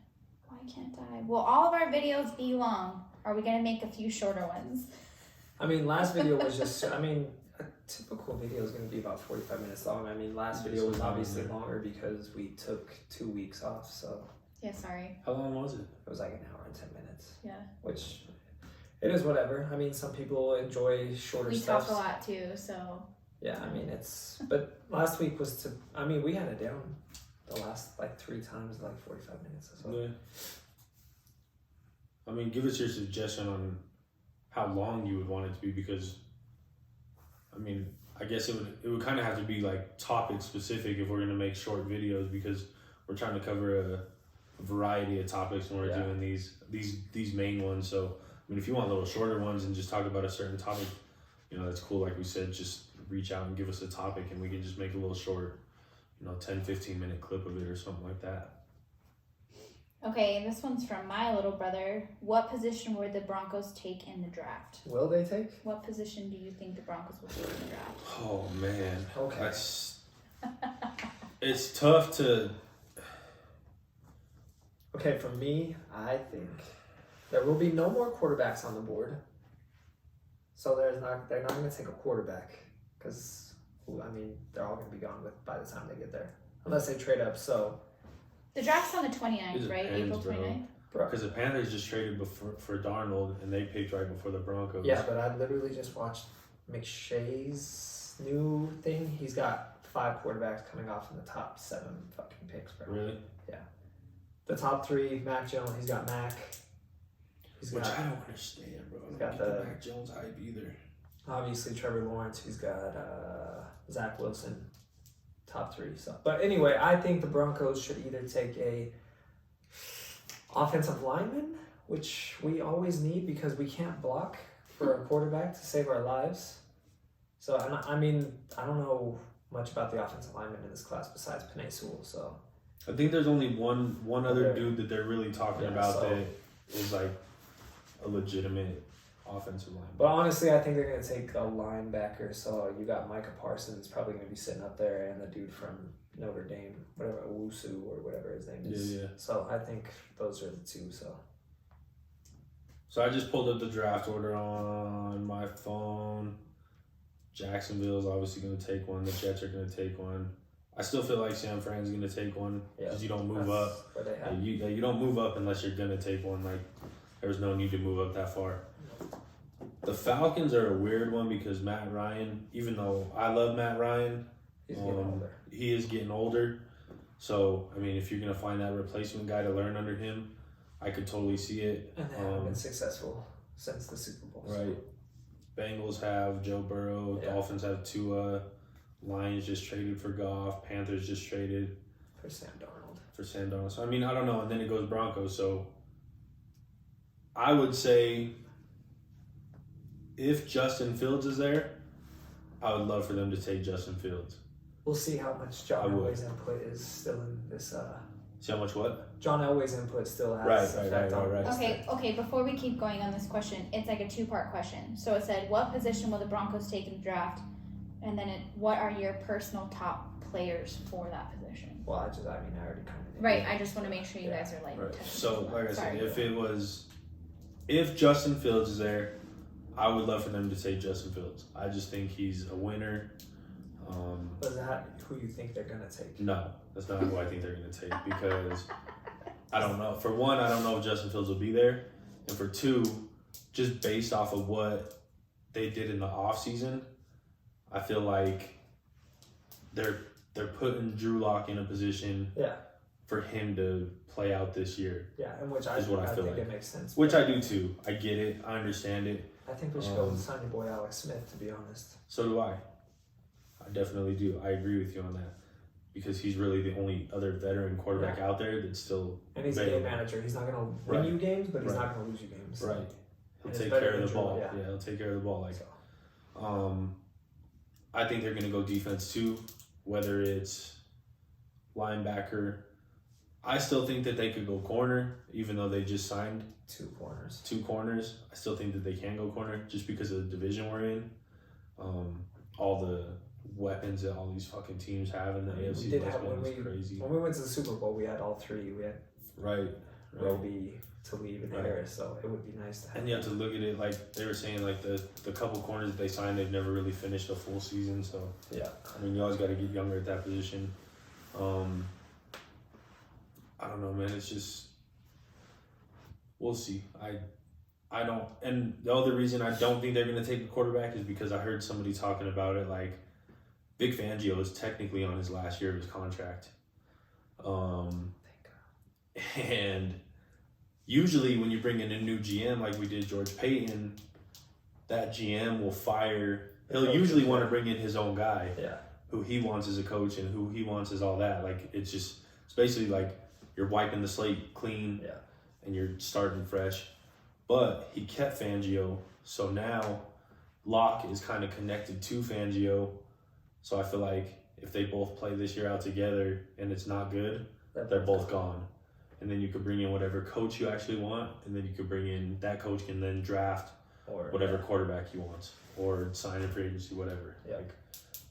Why can't I? Will all of our videos be long? Are we gonna make a few shorter ones? I mean, last video was just, I mean, a typical video is going to be about 45 minutes long. I mean, last video was obviously longer because we took 2 weeks off, so. Yeah, sorry. How long was it? It was like an hour and 10 minutes. Yeah. Which, it is whatever. I mean, some people enjoy shorter stuff. We talk a lot too, so. Yeah, I mean, but last week was we had it down the last like 3 times, like 45 minutes or so. Yeah. I mean, give us your suggestion on how long you would want it to be, because I mean, I guess it would kind of have to be like topic specific if we're gonna make short videos, because we're trying to cover a variety of topics when we're doing these main ones. So I mean, if you want little shorter ones and just talk about a certain topic, that's cool. Like we said, just reach out and give us a topic, and we can just make a little short, 10-15 minute clip of it or something like that. Okay, this one's from my little brother. What position would the Broncos take in the draft? Will they take? What position do you think the Broncos will take in the draft? Oh man, okay. It's tough to. Okay, for me, I think there will be no more quarterbacks on the board. So they're not going to take a quarterback, because I mean they're all going to be gone by the time they get there, unless they trade up. So. The draft's on the 29th, right? April 29th? Because the Panthers just traded for Darnold, and they picked right before the Broncos. Yeah, but I literally just watched McShay's new thing. He's got 5 quarterbacks coming off in the top 7 fucking picks, bro. Really? Yeah. The top 3, Mac Jones. He's got Mac. Which I don't understand, bro. He's got the Mac Jones hype either. Obviously, Trevor Lawrence. He's got Zach Wilson. Top 3. So, but anyway, I think the Broncos should either take a offensive lineman, which we always need because we can't block for a quarterback to save our lives. So, I mean, I don't know much about the offensive lineman in this class besides Penei Sewell. So, I think there's only one other dude that they're really talking about that is like a legitimate offensive line. But honestly, I think they're going to take a linebacker. So you got Micah Parsons probably going to be sitting up there, and the dude from Notre Dame, whatever, Owusu or whatever his name is. Yeah. So I think those are the 2. So I just pulled up the draft order on my phone. Jacksonville's obviously going to take one. The Jets are going to take one. I still feel like San Fran's going to take one because you don't move up. You don't move up unless you're going to take one. Like, there's no need to move up that far. The Falcons are a weird one because Matt Ryan, even though I love Matt Ryan, he's getting older. He is getting older. So, I mean, if you're going to find that replacement guy to learn under him, I could totally see it. And they haven't been successful since the Super Bowl. Right. Bengals have Joe Burrow. Yeah. Dolphins have Tua. Lions just traded for Goff. Panthers just traded for Sam Darnold. So, I mean, I don't know. And then it goes Broncos. So, I would say if Justin Fields is there, I would love for them to take Justin Fields. We'll see how much I John would. Elway's input is still in this. See how much what? John Elway's input still has effect on right. this Okay, thing. okay, before we keep going on this question, it's like a two-part question. So it said, what position will the Broncos take in the draft? And then what are your personal top players for that position? Well, I already kind of did. Right, I just want to make sure you Yeah, guys are like Right. touching So, on like I that. said, Sorry. if Justin Fields is there, I would love for them to take Justin Fields. I just think he's a winner. But is that who you think they're gonna take? No, that's not who I think they're going to take because I don't know. For one, I don't know if Justin Fields will be there. And for two, just based off of what they did in the offseason, I feel like they're putting Drew Lock in a position Yeah, for him to play out this year, yeah, and which Is what I feel think like. it makes sense. which I do too. I get it. I understand it. I think we should go with sign your boy Alex Smith, to be honest. So do I. I definitely do. I agree with you on that because he's really the only other veteran quarterback out there that's still And he's a available. game manager. He's not gonna win Right. you games, but he's Right. not gonna lose you games. Right. He'll And it's take better care of than the Drew, ball. yeah. Yeah, he'll take care of the ball. Like, So, I think they're gonna go defense too, whether it's linebacker. I still think that they could go corner, even though they just signed 2 corners. 2 corners. I still think that they can go corner just because of the division we're in. All the weapons that all these fucking teams have in the We AFC did West have is crazy. when we went to the Super Bowl. We had all 3. We had Right. Roby, Talib, and Right. Harris. So it would be nice to have. And you have to look at it like they were saying, like the couple corners that they signed, they've never really finished a full season. So Yeah. I mean, you always got to get younger at that position. I don't know, man. It's just we'll see. I don't. And the other reason I don't think they're gonna take a quarterback is because I heard somebody talking about it. Like Vic Fangio is technically on his last year of his contract. And usually when you bring in a new GM like we did George Payton, that GM will fire. He'll usually want to bring in his own guy. Yeah. Who he wants as a coach and who he wants as all that. Like it's basically like you're wiping the slate clean and you're starting fresh. But he kept Fangio, so now Locke is kind of connected to Fangio. So I feel like if they both play this year out together and it's not good, they're both gone. And then you could bring in whatever coach you actually want, and then you could bring in that coach can then draft Or whatever quarterback he wants or sign in free agency, whatever. Yeah. Like,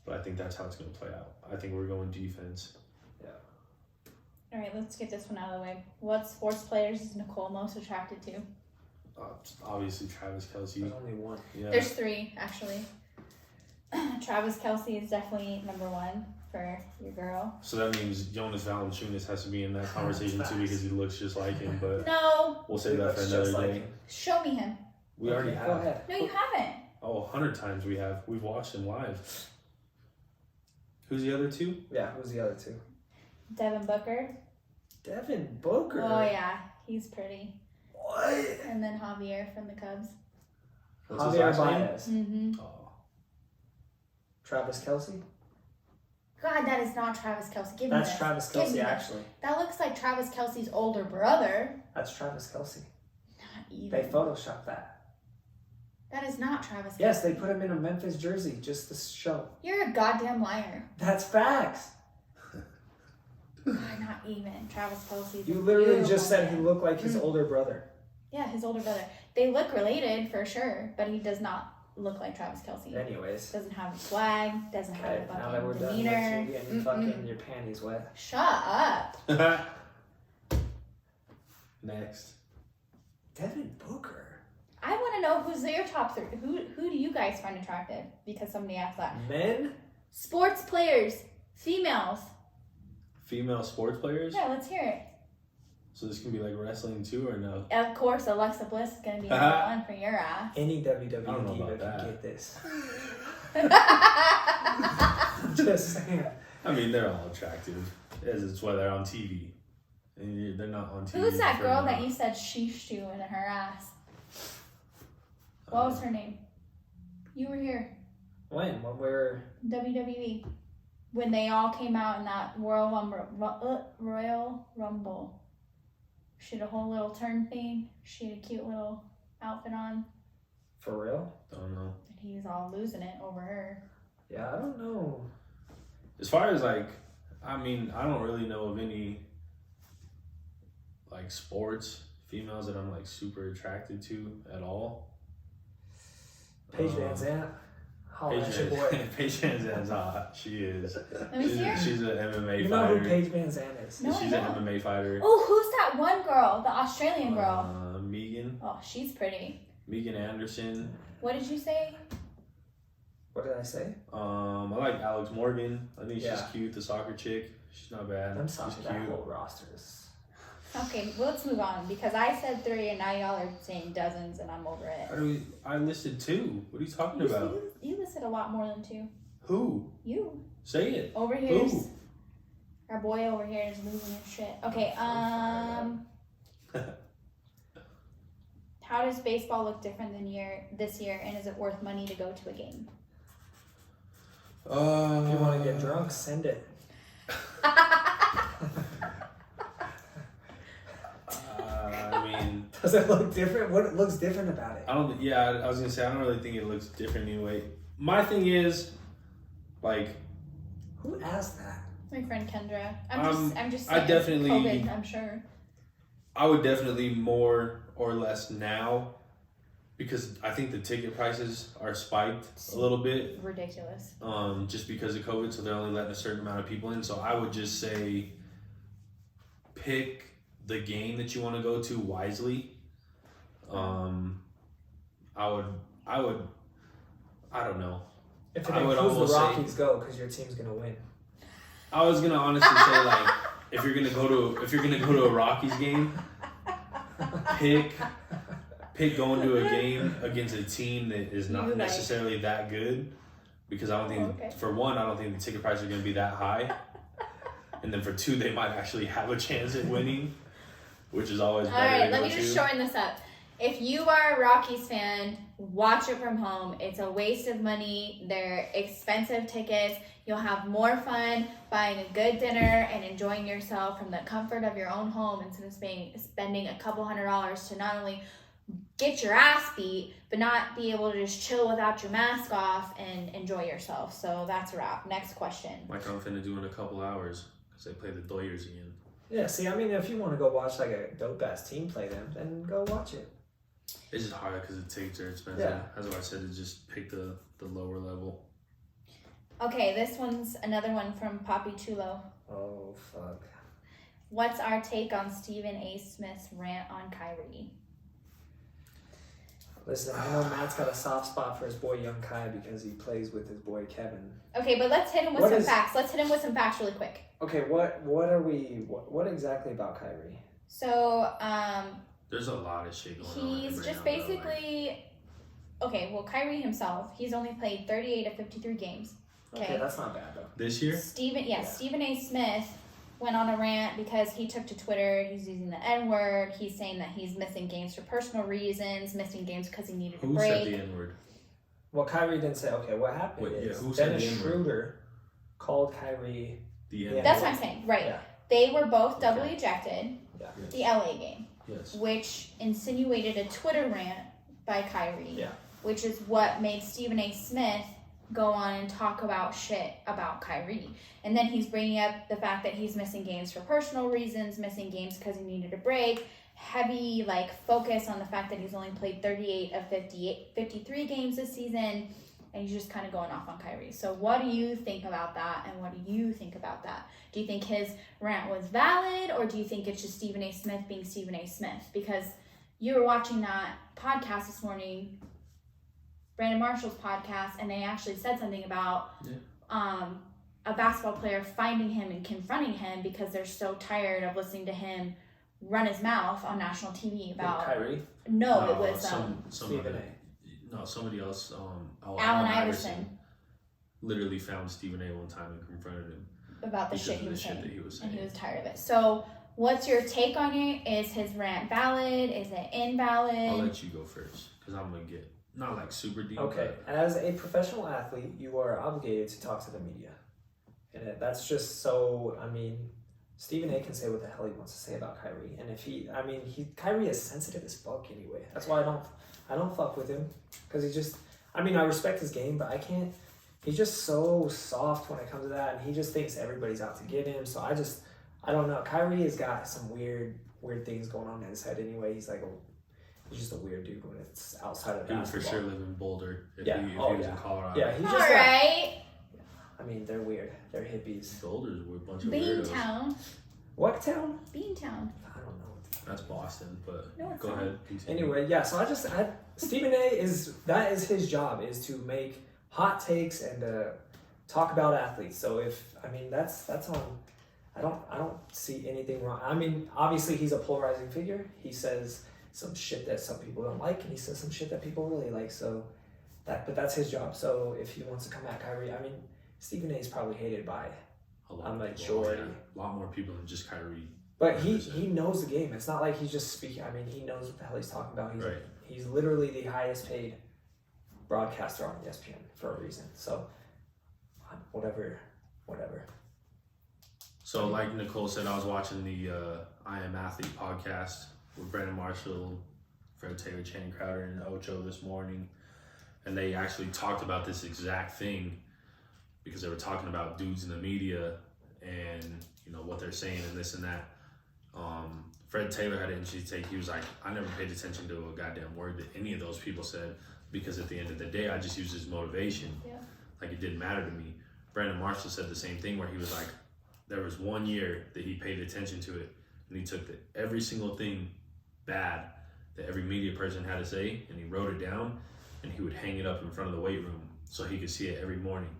but I think that's how it's going to play out. I think we're going defense. All right, let's get this one out of the way. What sports players is Nicole most attracted to? Obviously, Travis Kelce. There's only one. Yeah. There's 3, actually. Travis Kelce is definitely number 1 for your girl. So that means Jonas Valanciunas has to be in that conversation too because he looks just like him. But No, we'll save that for another day. show me him. We already Go have. ahead. No, you haven't. Oh, 100 times we have. We've watched him live. Who's the other 2? Yeah, who's the other 2? Devin Booker. Devin Booker. Oh, yeah. He's pretty. What? And then Javier from the Cubs. What's his Javier last name? Baez. Mm-hmm. Oh, Travis Kelce. God, that is not Travis Kelce. Give me That's this. Travis Give me Kelce, this. actually. That looks like Travis Kelce's older brother. That's Travis Kelce. Not even. They photoshopped that. That is not Travis Kelce. Yes, they put him in a Memphis jersey just to show. You're a goddamn liar. That's facts. God, not even. Travis Kelce. You literally just said he looked like his older brother. Yeah, his older brother. They look related for sure, but he does not look like Travis Kelce. Anyways. Doesn't have swag, doesn't have Okay, a now that we're fucking done with demeanor. you getting fucking your panties wet. Shut up. next. Devin Booker. I want to know who's your top 3. Who do you guys find attractive? Because somebody asked that. Men? Sports players, females. Female sports players? Yeah, let's hear it. So this can be like wrestling too or no? Of course, Alexa Bliss is going to be number 1 for your ass. Any WWE I don't know diva about can that. get this. Just saying. I mean, they're all attractive. It's why they're on TV. And they're not on TV. Who's that for girl now. that you said sheesh to in her ass? What was her name? You were here. When we're WWE. When they all came out in that Royal Rumble. She had a whole little turn thing. She had a cute little outfit on. for real? Don't know. And he was all losing it over her. Yeah, I don't know. As far as like, I mean, I don't really know of any like sports females that I'm like super attracted to at all. Paige Van Zandt. Holla Paige at your boy. Paige Van Zandt's hot. She is. Let me see her. She's an MMA You know fighter. who Paige Van Zandt is? No, She's I an don't. MMA fighter. Oh, who's that one girl? The Australian girl. Megan. Oh, she's pretty. Megan Anderson. What did you say? What did I say? I like Alex Morgan. I think she's Yeah. cute. The soccer chick. She's not bad. I'm She's sorry, cute. that whole roster is... Okay, well, let's move on because I said 3 and now y'all are saying dozens and I'm over it. I listed 2. What are you talking You, about? you listed a lot more than 2. Who? You. Say it. Over here. Who? Our boy over here is losing his shit. Okay, how does baseball look different than this year, and is it worth money to go to a game? If you want to get drunk, send it. I mean, Does it look different? What looks different about it? I don't. Yeah, I was gonna say I don't really think it looks different anyway. My thing is, like, Who asked that? My friend Kendra. I'm just I saying, definitely- COVID, I'm sure. I would definitely more or less now, because I think the ticket prices are spiked a little bit. Ridiculous. Just because of COVID, so they're only letting a certain amount of people in. So I would just say, pick the game that you want to go to wisely. I don't know. If it I would includes the almost say- Rockies, go because your team's gonna win. I was gonna honestly say, like, if you're gonna go to a Rockies game, pick going to a game against a team that is You not like. necessarily that good, because I don't think, Okay. for one, I don't think the ticket prices are gonna be that high, and then for two, they might actually have a chance at winning, which is always better. Alright, to let go me just to. shorten this up. If you are a Rockies fan, watch it from home. It's a waste of money. They're expensive tickets. You'll have more fun buying a good dinner and enjoying yourself from the comfort of your own home instead of spending a couple $100s to not only get your ass beat, but not be able to just chill without your mask off and enjoy yourself. So that's a wrap. Next question. Like I'm finna do in a couple hours, because they play the Doyers again. Yeah, see, I mean, if you want to go watch like a dope ass team play them, then go watch it. It's just hard because the tickets are expensive. Yeah. That's why I said to just pick the lower level. Okay, this one's another one from Poppy Chulo. Oh fuck. What's our take on Stephen A. Smith's rant on Kyrie? Listen, I know Matt's got a soft spot for his boy Young Kai because he plays with his boy Kevin. Okay, but let's hit him with What some is- facts. Let's hit him with some facts really quick. Okay, what exactly about Kyrie? So, There's a lot of shit going on. with him he's right just now, though, like- basically... Okay, well, Kyrie himself, he's only played 38 of 53 games. Okay, that's not bad though. This year? Stephen Yeah. A. Smith went on a rant because he took to Twitter. He's using the N-word. He's saying that he's missing games for personal reasons, missing games because he needed a Who break. said the N-word? Well, Kyrie didn't say. Okay, what happened Wait, yeah, is who said Dennis the N-word? Schroeder called Kyrie. The Yeah. N-word. That's what I'm saying, right. Yeah. They were both doubly Okay. ejected, Yeah. Yes. the LA game, Yes. which insinuated a Twitter rant by Kyrie, Yeah. which is what made Stephen A. Smith go on and talk about shit about Kyrie. And then he's bringing up the fact that he's missing games for personal reasons, missing games because he needed a break, heavy focus on the fact that he's only played 38 of 53 games this season, and he's just kind of going off on Kyrie. So what do you think about that, and what do you think about that? Do you think his rant was valid, or do you think it's just Stephen A. Smith being Stephen A. Smith? Because you were watching that podcast this morning, Brandon Marshall's podcast, and they actually said something about a basketball player finding him and confronting him because they're so tired of listening to him run his mouth on national TV about... Kyrie. No, it was Stephen A. No, somebody else. Allen Iverson literally found Stephen A. one time and confronted him about the because shit of he the was shit saying. that he was And saying. he was tired of it. So what's your take on it? Is his rant valid? Is it invalid? I'll let you go first because I'm gonna get not like super deep. Okay, as a professional athlete, you are obligated to talk to the media, and that's just so. I mean, Stephen A. can say what the hell he wants to say about Kyrie, and if Kyrie is sensitive as fuck anyway. That's why I don't fuck with him, because he just. I mean, I respect his game, but I can't. he's just so soft when it comes to that, and he just thinks everybody's out to get him. So I don't know. Kyrie has got some weird things going on in his head anyway. He's just a weird dude when it's outside of He would basketball. for sure live in Boulder if Yeah. he Oh, was yeah. in Colorado. Yeah, he's All just right. I mean, they're weird. They're hippies. Boulder's a bunch of weirdos. Beantown. What town? Beantown. I don't know. That's Boston, but No, it's go not. ahead. Continue. Anyway, yeah. So Stephen A. that is his job, is to make hot takes and talk about athletes. So that's on. I don't see anything wrong. I mean, obviously he's a polarizing figure. He says some shit that some people don't like, and he says some shit that people really like. So but that's his job. So if he wants to come at Kyrie, I mean, Stephen A. is probably hated by a a lot of majority. people, yeah. A lot more people than just Kyrie. But he knows the game. It's not like he's just speaking. I mean, he knows what the hell he's talking about. He's literally the highest paid broadcaster on ESPN for a reason. So whatever. So like Nicole said, I was watching the I Am Athlete podcast with Brandon Marshall, Fred Taylor, Channing Crowder, and Ocho this morning. And they actually talked about this exact thing because they were talking about dudes in the media and, what they're saying and this and that. Fred Taylor had an interesting take. He was like, I never paid attention to a goddamn word that any of those people said because at the end of the day, I just used his motivation. Yeah. Like, it didn't matter to me. Brandon Marshall said the same thing where he was like, there was 1 year that he paid attention to it and he took every single thing bad that every media person had to say and he wrote it down and he would hang it up in front of the weight room so he could see it every morning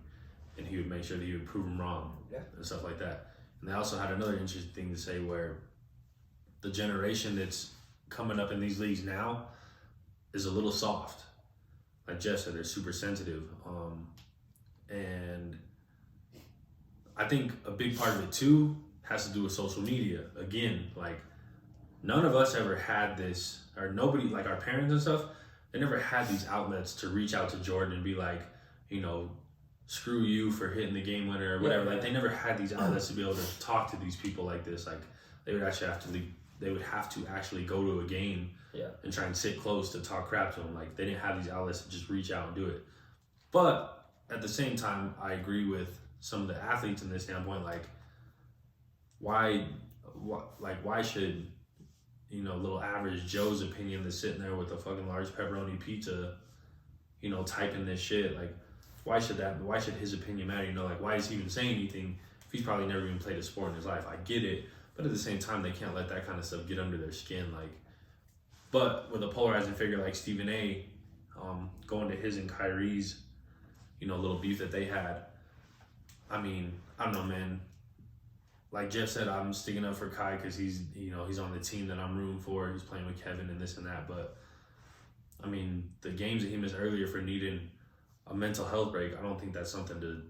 and he would make sure that he would prove them wrong and stuff like that. And they also had another interesting thing to say where the generation that's coming up in these leagues now is a little soft. Like Jeff said, they're super sensitive. And I think a big part of it too has to do with social media. Again, like none of us ever had this, or nobody, like our parents and stuff, they never had these outlets to reach out to Jordan and be like, screw you for hitting the game winner or whatever. Like they never had these outlets to be able to talk to these people like this. Like they would have to actually go to a game and try and sit close to talk crap to them. Like they didn't have these outlets to just reach out and do it. But at the same time, I agree with some of the athletes in this standpoint. Like why should little average Joe's opinion that's sitting there with a fucking large pepperoni pizza, typing this shit, like why should his opinion matter? Like why is he even saying anything if he's probably never even played a sport in his life? I get it, but at the same time they can't let that kind of stuff get under their skin. Like, but with a polarizing figure like Stephen A, going to his and Kyrie's, little beef that they had. I mean, I don't know, man. Like Jeff said, I'm sticking up for Kai because he's on the team that I'm rooting for. He's playing with Kevin and this and that. But I mean, the games that he missed earlier for needing a mental health break, I don't think that's something to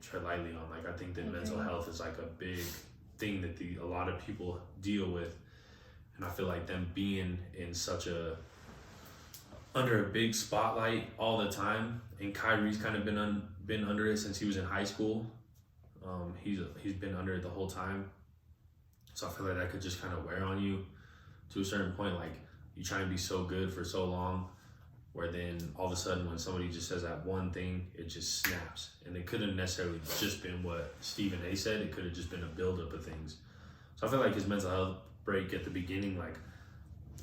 tread lightly on. Like I think that mental health is like a big thing that a lot of people deal with, and I feel like them being in under a big spotlight all the time, and Kyrie's kind of been under it since he was in high school. He's been under it the whole time, so I feel like that could just kind of wear on you to a certain point. Like you try and be so good for so long, where then all of a sudden when somebody just says that one thing, it just snaps. And it couldn't necessarily just been what Stephen A said. It could have just been a buildup of things. So I feel like his mental health break at the beginning, like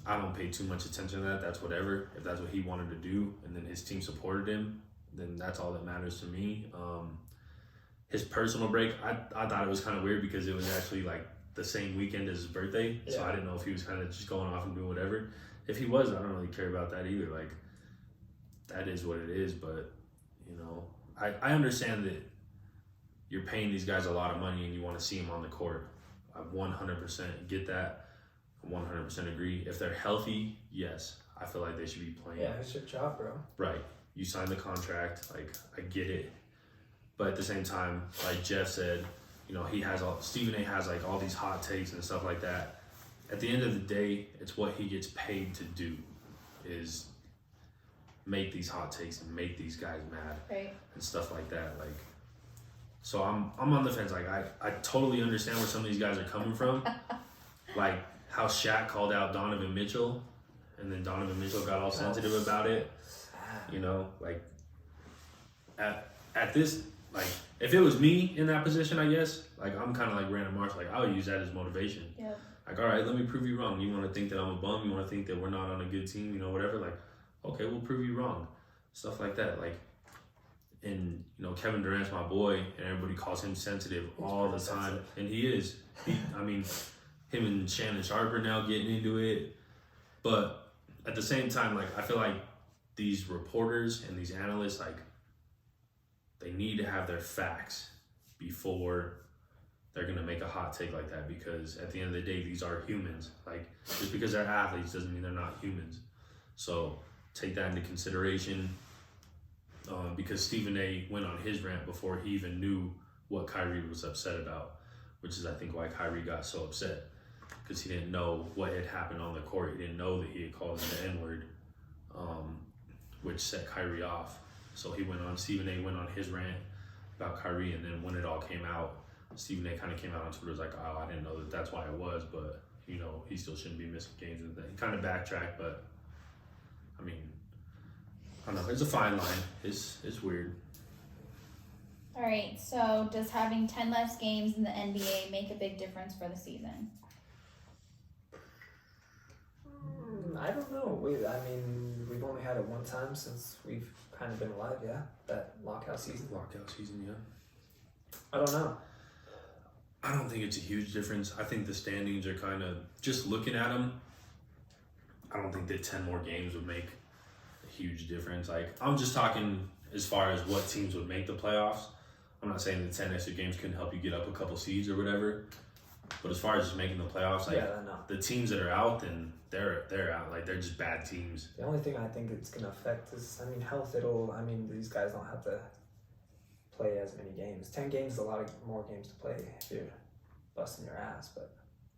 I don't pay too much attention to that. That's whatever. If that's what he wanted to do, and then his team supported him, then that's all that matters to me. His personal break, I thought it was kind of weird because it was actually like the same weekend as his birthday. Yeah. So I didn't know if he was kind of just going off and doing whatever. If he was, I don't really care about that either. Like that is what it is. But I understand that you're paying these guys a lot of money and you want to see them on the court. I 100% get that. I 100% agree. If they're healthy, yes, I feel like they should be playing. Yeah, it's your job, bro. Right. You signed the contract. Like, I get it. But at the same time, like Jeff said, Stephen A has like all these hot takes and stuff like that. At the end of the day, it's what he gets paid to do is make these hot takes and make these guys mad. Right. And stuff like that. Like, so I'm on the fence. Like I totally understand where some of these guys are coming from. Like how Shaq called out Donovan Mitchell, and then Donovan Mitchell got all sensitive about it. Like at this, like, if it was me in that position, I guess, like, I'm kind of like Brandon Marsh, like, I would use that as motivation. Yep. Like, all right, let me prove you wrong. You want to think that I'm a bum? You want to think that we're not on a good team? You know, whatever. Like, okay, we'll prove you wrong. Stuff like that. Like, and, you know, Kevin Durant's my boy, and everybody calls him sensitive all the time. And he is. I mean, him and Shannon Sharp are now getting into it. But at the same time, like, I feel like these reporters and these analysts, like, they need to have their facts before they're going to make a hot take like that, because at the end of the day, these are humans. Like, just because they're athletes doesn't mean they're not humans. So take that into consideration, because Stephen A went on his rant before he even knew what Kyrie was upset about, which is, I think, why Kyrie got so upset, because he didn't know what had happened on the court. He didn't know that he had called him the N-word, which set Kyrie off. So Stephen A went on his rant about Kyrie, and then when it all came out, Stephen A kind of came out on Twitter, was like, oh, I didn't know that that's why it was, but, you know, he still shouldn't be missing games. And he kind of backtracked, but, I mean, I don't know. It's a fine line. It's weird. All right, so does having 10 less games in the NBA make a big difference for the season? I don't know. We've only had it one time since we've kind of been alive, yeah? That lockout season. Yeah. I don't know. I don't think it's a huge difference. I think the standings are kind of, just looking at them, I don't think that 10 more games would make a huge difference. Like, I'm just talking as far as what teams would make the playoffs. I'm not saying that 10 extra games couldn't help you get up a couple seeds or whatever. But as far as just making the playoffs, like, the teams that are out, then they're out. Like, they're just bad teams. The only thing I think it's going to affect is, health. These guys don't have to play as many games. 10 games is a lot of more games to play if you're busting your ass, but...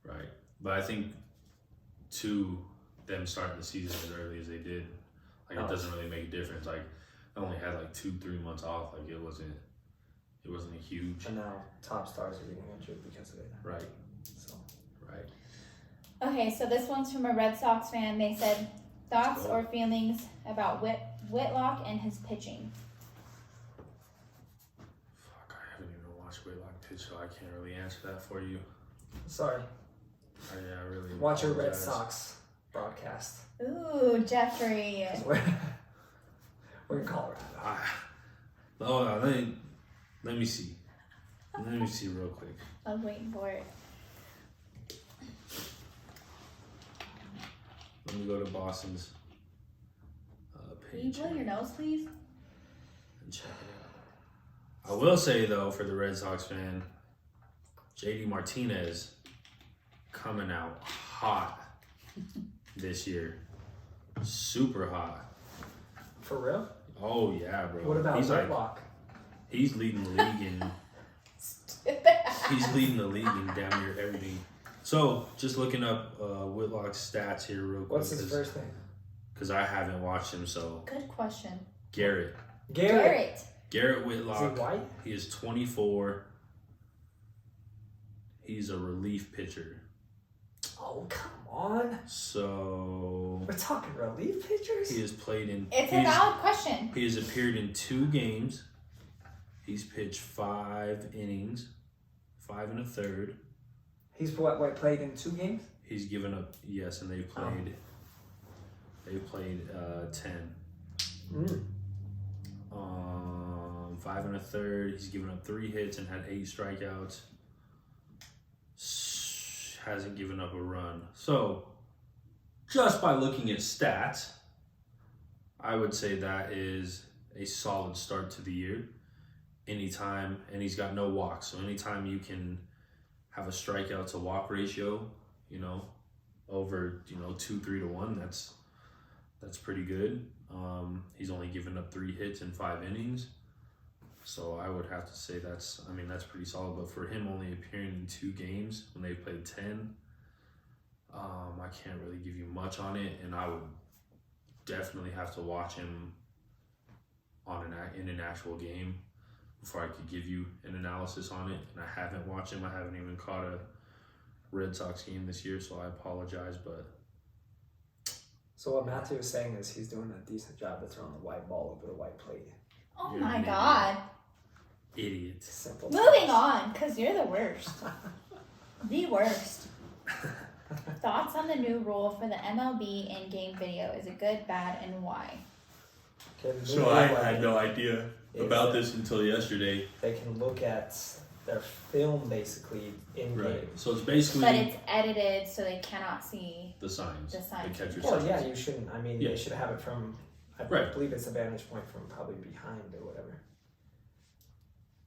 Right. But I think, too, them starting the season as early as they did, like, it doesn't really make a difference. Like, I only had, like, 2-3 months off. Like, it wasn't a huge... And now top stars are getting injured because of it. Right. So... Right. Okay, so this one's from a Red Sox fan. They said, thoughts or feelings about Whitlock and his pitching? Fuck, I haven't even watched Whitlock pitch, so I can't really answer that for you. Sorry. I really watch your Red Sox broadcast. Ooh, Jeffrey. We're in Colorado. Let me see. Let me see real quick. I was waiting for it. Let me go to Boston's Can you page. blow your nose, please? And check it out. I will say, though, for the Red Sox fan, JD Martinez coming out hot this year. Super hot. For real? Oh, yeah, bro. What about Like, Whitlock? he's leading the league in... He's leading the league in damn near everything. So, just looking up Whitlock's stats here real quick. What's his first name? Because I haven't watched him, so... Good question. Garrett Whitlock. Is he white? He is 24. He's a relief pitcher. Oh, come on. So... We're talking relief pitchers? He has played in... It's a valid question. He has appeared in 2 games. He's pitched 5 innings. 5 1/3. He's played in 2 games? He's given up, yes, and they've played... They've played 10. 5 1/3. He's given up 3 hits and had 8 strikeouts. Hasn't given up a run. So, just by looking at stats, I would say that is a solid start to the year. Anytime, and he's got no walks. So anytime you can have a strikeout to walk ratio, over 2-3 to 1, that's pretty good. He's only given up 3 hits in 5 innings. So I would have to say that's pretty solid. But for him only appearing in 2 games when they played 10, I can't really give you much on it. And I would definitely have to watch him in an actual game before I could give you an analysis on it. And I haven't watched him. I haven't even caught a Red Sox game this year, so I apologize. But so what Matthew is saying is he's doing a decent job of throwing the white ball over the white plate. Oh You're my an God. Idiot. Simple. Moving on, because you're the worst. The worst. Thoughts on the new rule for the MLB in-game video? Is it good, bad, and why? Okay, the So new I rule, had think, no idea is about that this until yesterday. They can look at their film basically in game. Right. So it's basically But it's edited so they cannot see. the signs. The signs. catcher's Well, signs. yeah, you shouldn't. I mean, Yeah. they should have it from. I Right. believe it's a vantage point from probably behind or whatever.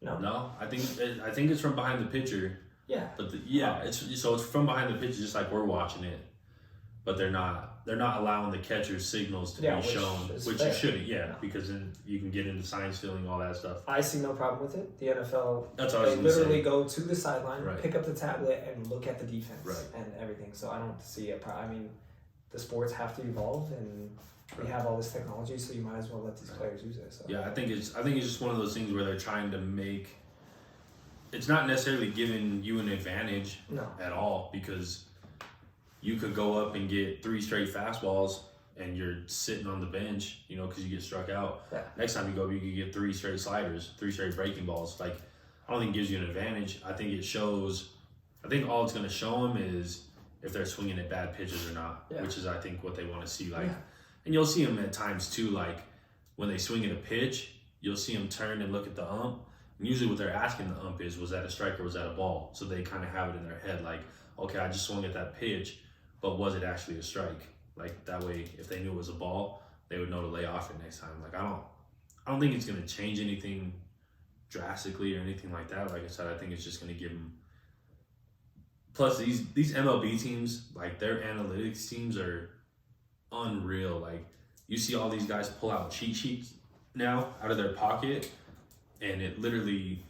No. No, I think it's from behind the pitcher. Yeah. But it's from behind the pitcher, just like we're watching it. But they're not allowing the catcher's signals to be shown, is which fair. you shouldn't. Yeah, because then you can get into sign stealing, all that stuff. I see no problem with it. The NFL, That's what I was they gonna literally say. go to the sideline, Right. pick up the tablet, and look at the defense Right. and everything. So I don't see a problem. I mean, the sports have to evolve, and we Right. have all this technology, so you might as well let these Right. players use it. So. Yeah, I think it's just one of those things where they're trying to make. It's not necessarily giving you an advantage No. at all, because you could go up and get 3 straight fastballs and you're sitting on the bench, because you get struck out. Yeah. Next time you go up, you can get 3 straight sliders, 3 straight breaking balls. Like, I don't think it gives you an advantage. I think all it's going to show them is if they're swinging at bad pitches or not, Yeah. which is, I think, what they want to see. Like, Yeah. and you'll see them at times too, like when they swing at a pitch, you'll see them turn and look at the ump. And usually what they're asking the ump is, was that a strike or was that a ball? So they kind of have it in their head, like, okay, I just swung at that pitch, but was it actually a strike? Like, that way, if they knew it was a ball, they would know to lay off it next time. Like, I don't think it's going to change anything drastically or anything like that. Like I said, I think it's just going to give them. Plus, these MLB teams, like, their analytics teams are unreal. Like, you see all these guys pull out cheat sheets now out of their pocket, and it literally,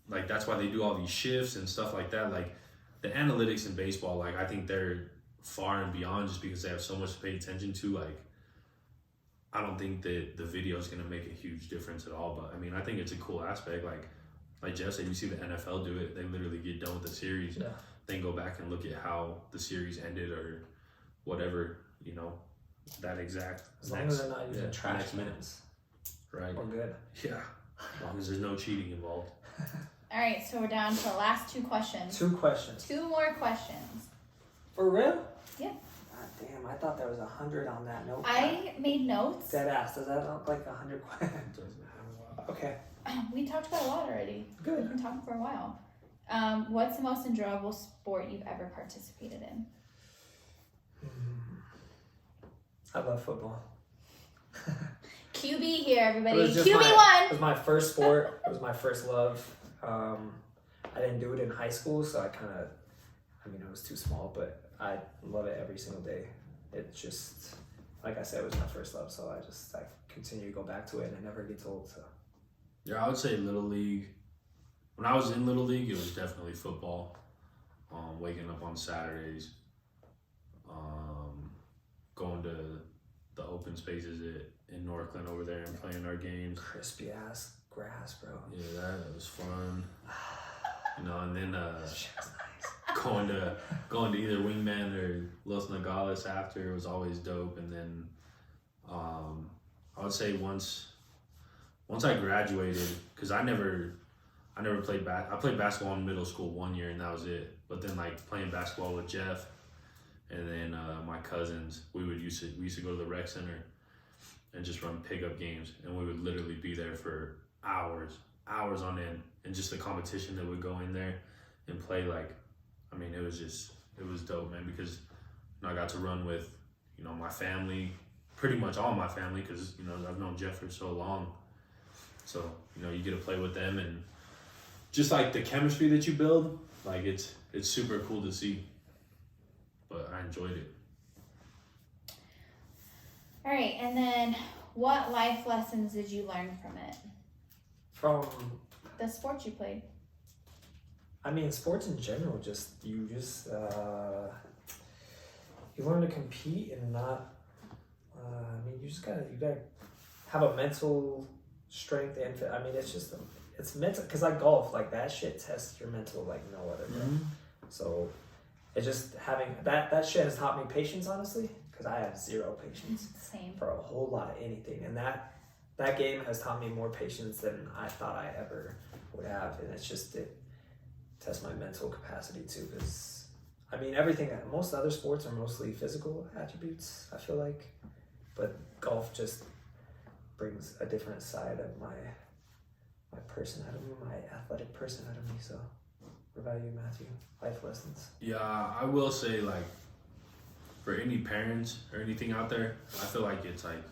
like, that's why they do all these shifts and stuff like that. Like, the analytics in baseball, like, I think they're far and beyond, just because they have so much to pay attention to. Like, I don't think that the video is going to make a huge difference at all, but I mean, I think it's a cool aspect. Like Jeff said, you see the NFL do it. They literally get done with the series, Yeah. then go back and look at how the series ended or whatever, that exact As long as they're not using trash next minute. cans, Right. we're good. Yeah. As long as there's no cheating involved. All right, so we're down to the last 2 questions. 2 questions. 2 more questions. For real? Yeah. God damn, I thought there was 100 on that note. I made notes. Dead ass. Does that look like 100 questions? Okay. We talked about a lot already. Good. We've been talking for a while. What's the most enjoyable sport you've ever participated in? I love football. QB here, everybody. It was just QB It one. was my first sport. It was my first love. I didn't do it in high school, so I was too small, but I love it every single day. It just, like I said, it was my first love, so I continue to go back to it, and I never get old. So Yeah, I would say Little League. When I was in Little League, it was definitely football. Waking up on Saturdays, going to the open spaces in Northland over there and playing our games. crispy ass grass, bro. Yeah, that was fun. And then Shit was nice. going to either Wingman or Los Nogales after was always dope. And then I would say once I graduated, because I never played I played basketball in middle school 1 year and that was it. But then, like, playing basketball with Jeff and then my cousins, we used to go to the rec center and just run pickup games, and we would literally be there for hours on end, and just the competition that would go in there and play. Like, I mean, it was dope, man, because I got to run with my family, pretty much all my family, because I've known Jeff for so long. So you get to play with them, and just like the chemistry that you build, like it's super cool to see. But I enjoyed it. All right, and then what life lessons did you learn from it? From, The sports you played. I mean, sports in general, you learn to compete and not. You gotta have a mental strength and I mean, it's mental, because like golf, like that shit tests your mental like no other, bro. Mm-hmm. So it's just having that shit has taught me patience, honestly, because I have zero patience Same. for a whole lot of anything, and that that game has taught me more patience than I thought I ever would have, and it tests my mental capacity too. Because I mean, most other sports are mostly physical attributes, I feel like, but golf just brings a different side of my person out of me, my athletic person out of me. So, what about you, Matthew? Life lessons. Yeah, I will say, like, for any parents or anything out there, I feel like it's like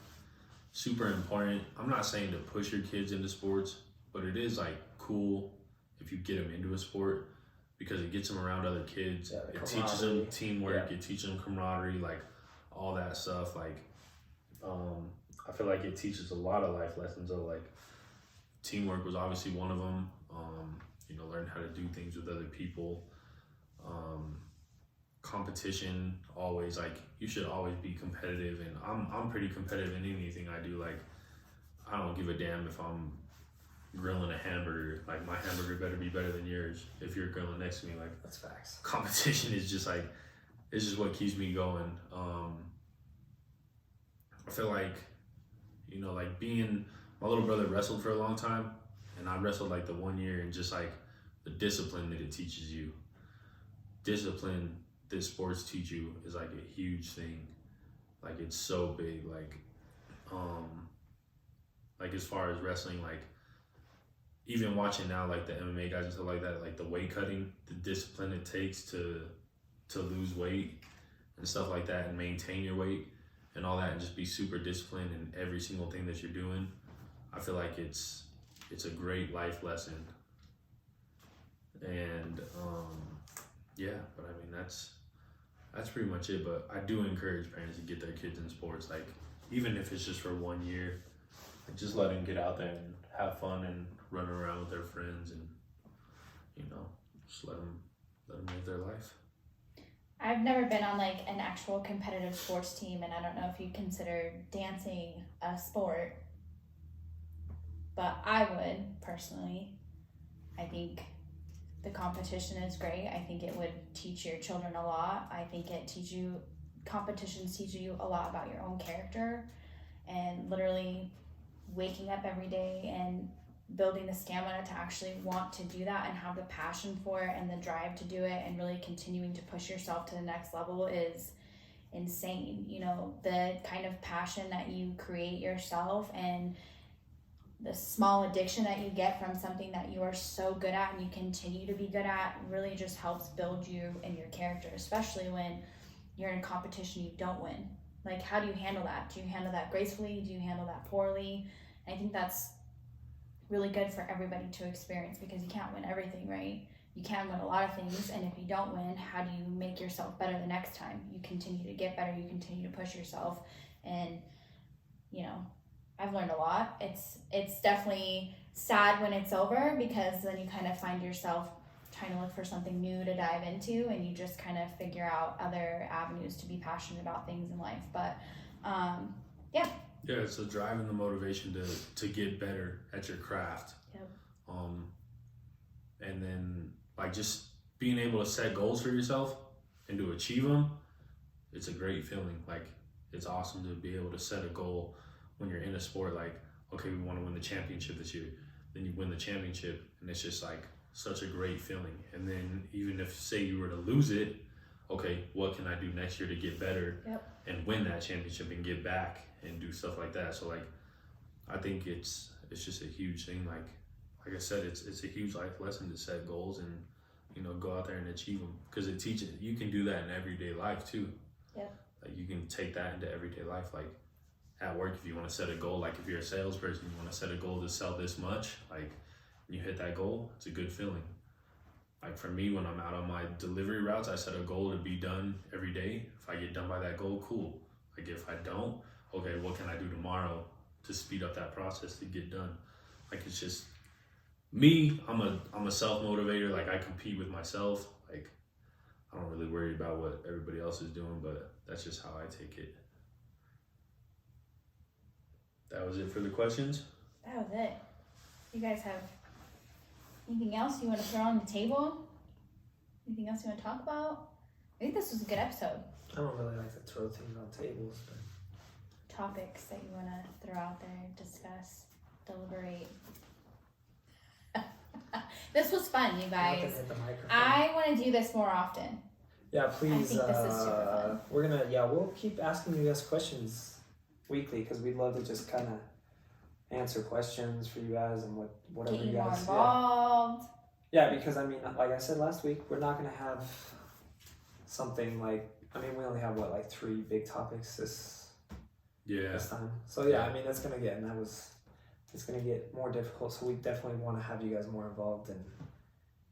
super important. I'm not saying to push your kids into sports, but it is like cool if you get them into a sport because it gets them around other kids. Yeah, it teaches them teamwork. Yeah. It teaches them camaraderie, like all that stuff. Like, I feel like it teaches a lot of life lessons. Of like, teamwork was obviously one of them. Learn how to do things with other people. Competition, always, like, you should always be competitive, and I'm pretty competitive in anything I do. Like, I don't give a damn if I'm grilling a hamburger. Like, my hamburger better be better than yours if you're grilling next to me. Like, That's facts. competition is just like, it's just what keeps me going. I feel like, like my little brother wrestled for a long time, and I wrestled like the 1 year, and just like the discipline that it teaches you. Discipline that sports teach you is like a huge thing. Like, it's so big. Like as far as wrestling, like even watching now, like the MMA guys and stuff like that, like the weight cutting, the discipline it takes to lose weight and stuff like that, and maintain your weight and all that, and just be super disciplined in every single thing that you're doing. I feel like it's a great life lesson. And yeah, but I mean that's pretty much it. But I do encourage parents to get their kids in sports, like even if it's just for 1 year, like just let them get out there and have fun and run around with their friends, and just let them live their life. I've never been on like an actual competitive sports team, and I don't know if you consider dancing a sport, but I would personally. I think the competition is great. I think it would teach your children a lot. I think competitions teach you a lot about your own character, and literally waking up every day and building the stamina to actually want to do that and have the passion for it and the drive to do it, and really continuing to push yourself to the next level is insane. The kind of passion that you create yourself, and the small addiction that you get from something that you are so good at and you continue to be good at, really just helps build you and your character, especially when you're in a competition you don't win. Like, how do you handle that? Do you handle that gracefully? Do you handle that poorly? And I think that's really good for everybody to experience, because you can't win everything, right? You can win a lot of things, and if you don't win, how do you make yourself better the next time? You continue to get better, you continue to push yourself, and I've learned a lot. It's definitely sad when it's over, because then you kind of find yourself trying to look for something new to dive into, and you just kind of figure out other avenues to be passionate about things in life. But yeah, it's the drive and the motivation to get better at your craft. Yep. And then like just being able to set goals for yourself and to achieve them, it's a great feeling. Like, it's awesome to be able to set a goal when you're in a sport. Like, okay, we want to win the championship this year. Then you win the championship, and it's just like such a great feeling. And then even if, say, you were to lose it, okay, what can I do next year to get better? Yep. And win that championship and get back and do stuff like that. So like, I think it's just a huge thing. Like I said, it's a huge life lesson to set goals and go out there and achieve them, because it teaches you can do that in everyday life too. Yep. Like, you can take that into everyday life. Like at work, if you want to set a goal, like if you're a salesperson, you want to set a goal to sell this much, like you hit that goal, it's a good feeling. Like for me, when I'm out on my delivery routes, I set a goal to be done every day. If I get done by that goal, cool. Like if I don't, okay, what can I do tomorrow to speed up that process to get done? Like, it's just me. I'm a self-motivator. Like, I compete with myself. Like, I don't really worry about what everybody else is doing, but that's just how I take it. That was it for the questions? That was it. You guys have anything else you want to throw on the table? Anything else you want to talk about? I think this was a good episode. I don't really like to throw things on tables, but topics that you want to throw out there, discuss, deliberate. This was fun, you guys. Hit the microphone. I want to do this more often. Yeah, please. I think this is super fun. We'll keep asking you guys questions weekly because we'd love to just kind of answer questions for you guys and whatever Get you you more guys. involved. Yeah, because I mean, like I said last week, we're not gonna have something like. I mean, we only have like 3 big topics this time. So yeah, I mean, it's gonna get more difficult. So we definitely want to have you guys more involved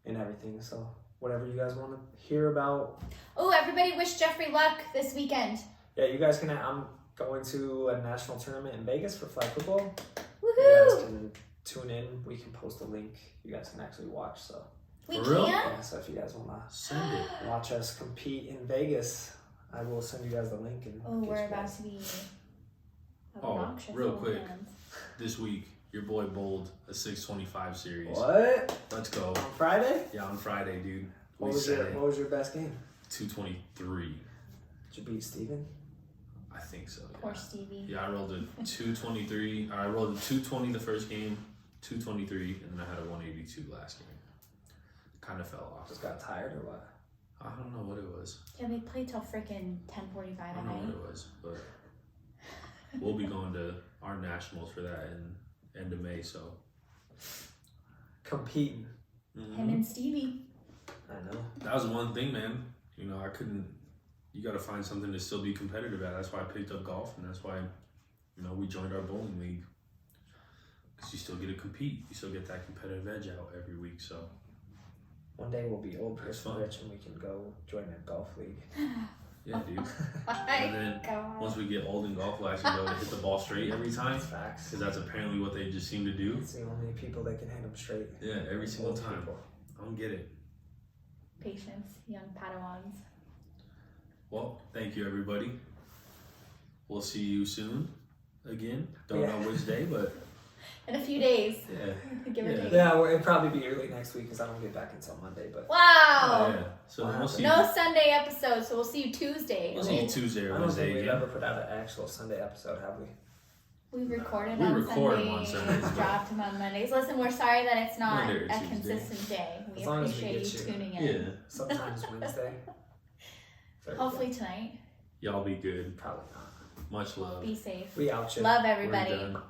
in everything. So whatever you guys want to hear about. Oh, everybody wish Jeffrey luck this weekend. Yeah, you guys can. I'm going to a national tournament in Vegas for flag football. Woohoo! You guys can tune in. We can post a link. You guys can actually watch. So We For real? can? yeah, so if you guys want to Send it. watch us compete in Vegas, I will send you guys the link. And Oh, get we're you about guys. to be Oh, obnoxious. real little quick. fans. This week, your boy bowled a 625 series. What? Let's go. On Friday? Yeah, on Friday, dude. What We was said your best game? 223. Did you beat Steven? I think so. Yeah. Poor Stevie. Yeah, I rolled a 223. I rolled a 220 the first game, 223, and then I had a 182 last game. Kind of fell off. Just got tired or what? I don't know what it was. Yeah, we played till freaking 10:45 I at don't know night. what it was, but we'll be going to our nationals for that in end of May. So Competing. Him and Stevie. I know. that was one thing, man. You know, I couldn't. You got to find something to still be competitive at. That's why I picked up golf, and that's why, you know, we joined our bowling league. Because you still get to compete. You still get that competitive edge out every week. So One day we'll be old That's person fun. rich and we can go join a golf league. yeah, dude. My And then God. once we get old in golf, we'll actually be able to hit the ball straight every time. That's facts. Because that's apparently what they just seem to do. It's the only people that can hit them straight. Yeah, every single Old time. people. I don't get it. Patience, young Padawans. Well, thank you, everybody. We'll see you soon again. Don't Yeah. know which day, but In a few days, yeah. give or Yeah. take. Yeah, well, it'll probably be early next week because I don't get back until Monday. But Wow! Yeah. So Wow. we'll see. No Sunday episode, so we'll see you Tuesday. We'll see you Tuesday I or don't Wednesday think we've again. ever put out an actual Sunday episode, have we? We recorded We on record Sundays, on Sundays, but- dropped them on Mondays. Listen, we're sorry that it's not Monday or a Tuesday. consistent day. We As long as we appreciate get you you. tuning in. Yeah. Sometimes Wednesday. Thursday. Hopefully tonight. Y'all be good. Probably not. Much love. Be safe. We out you. Love We're everybody. done.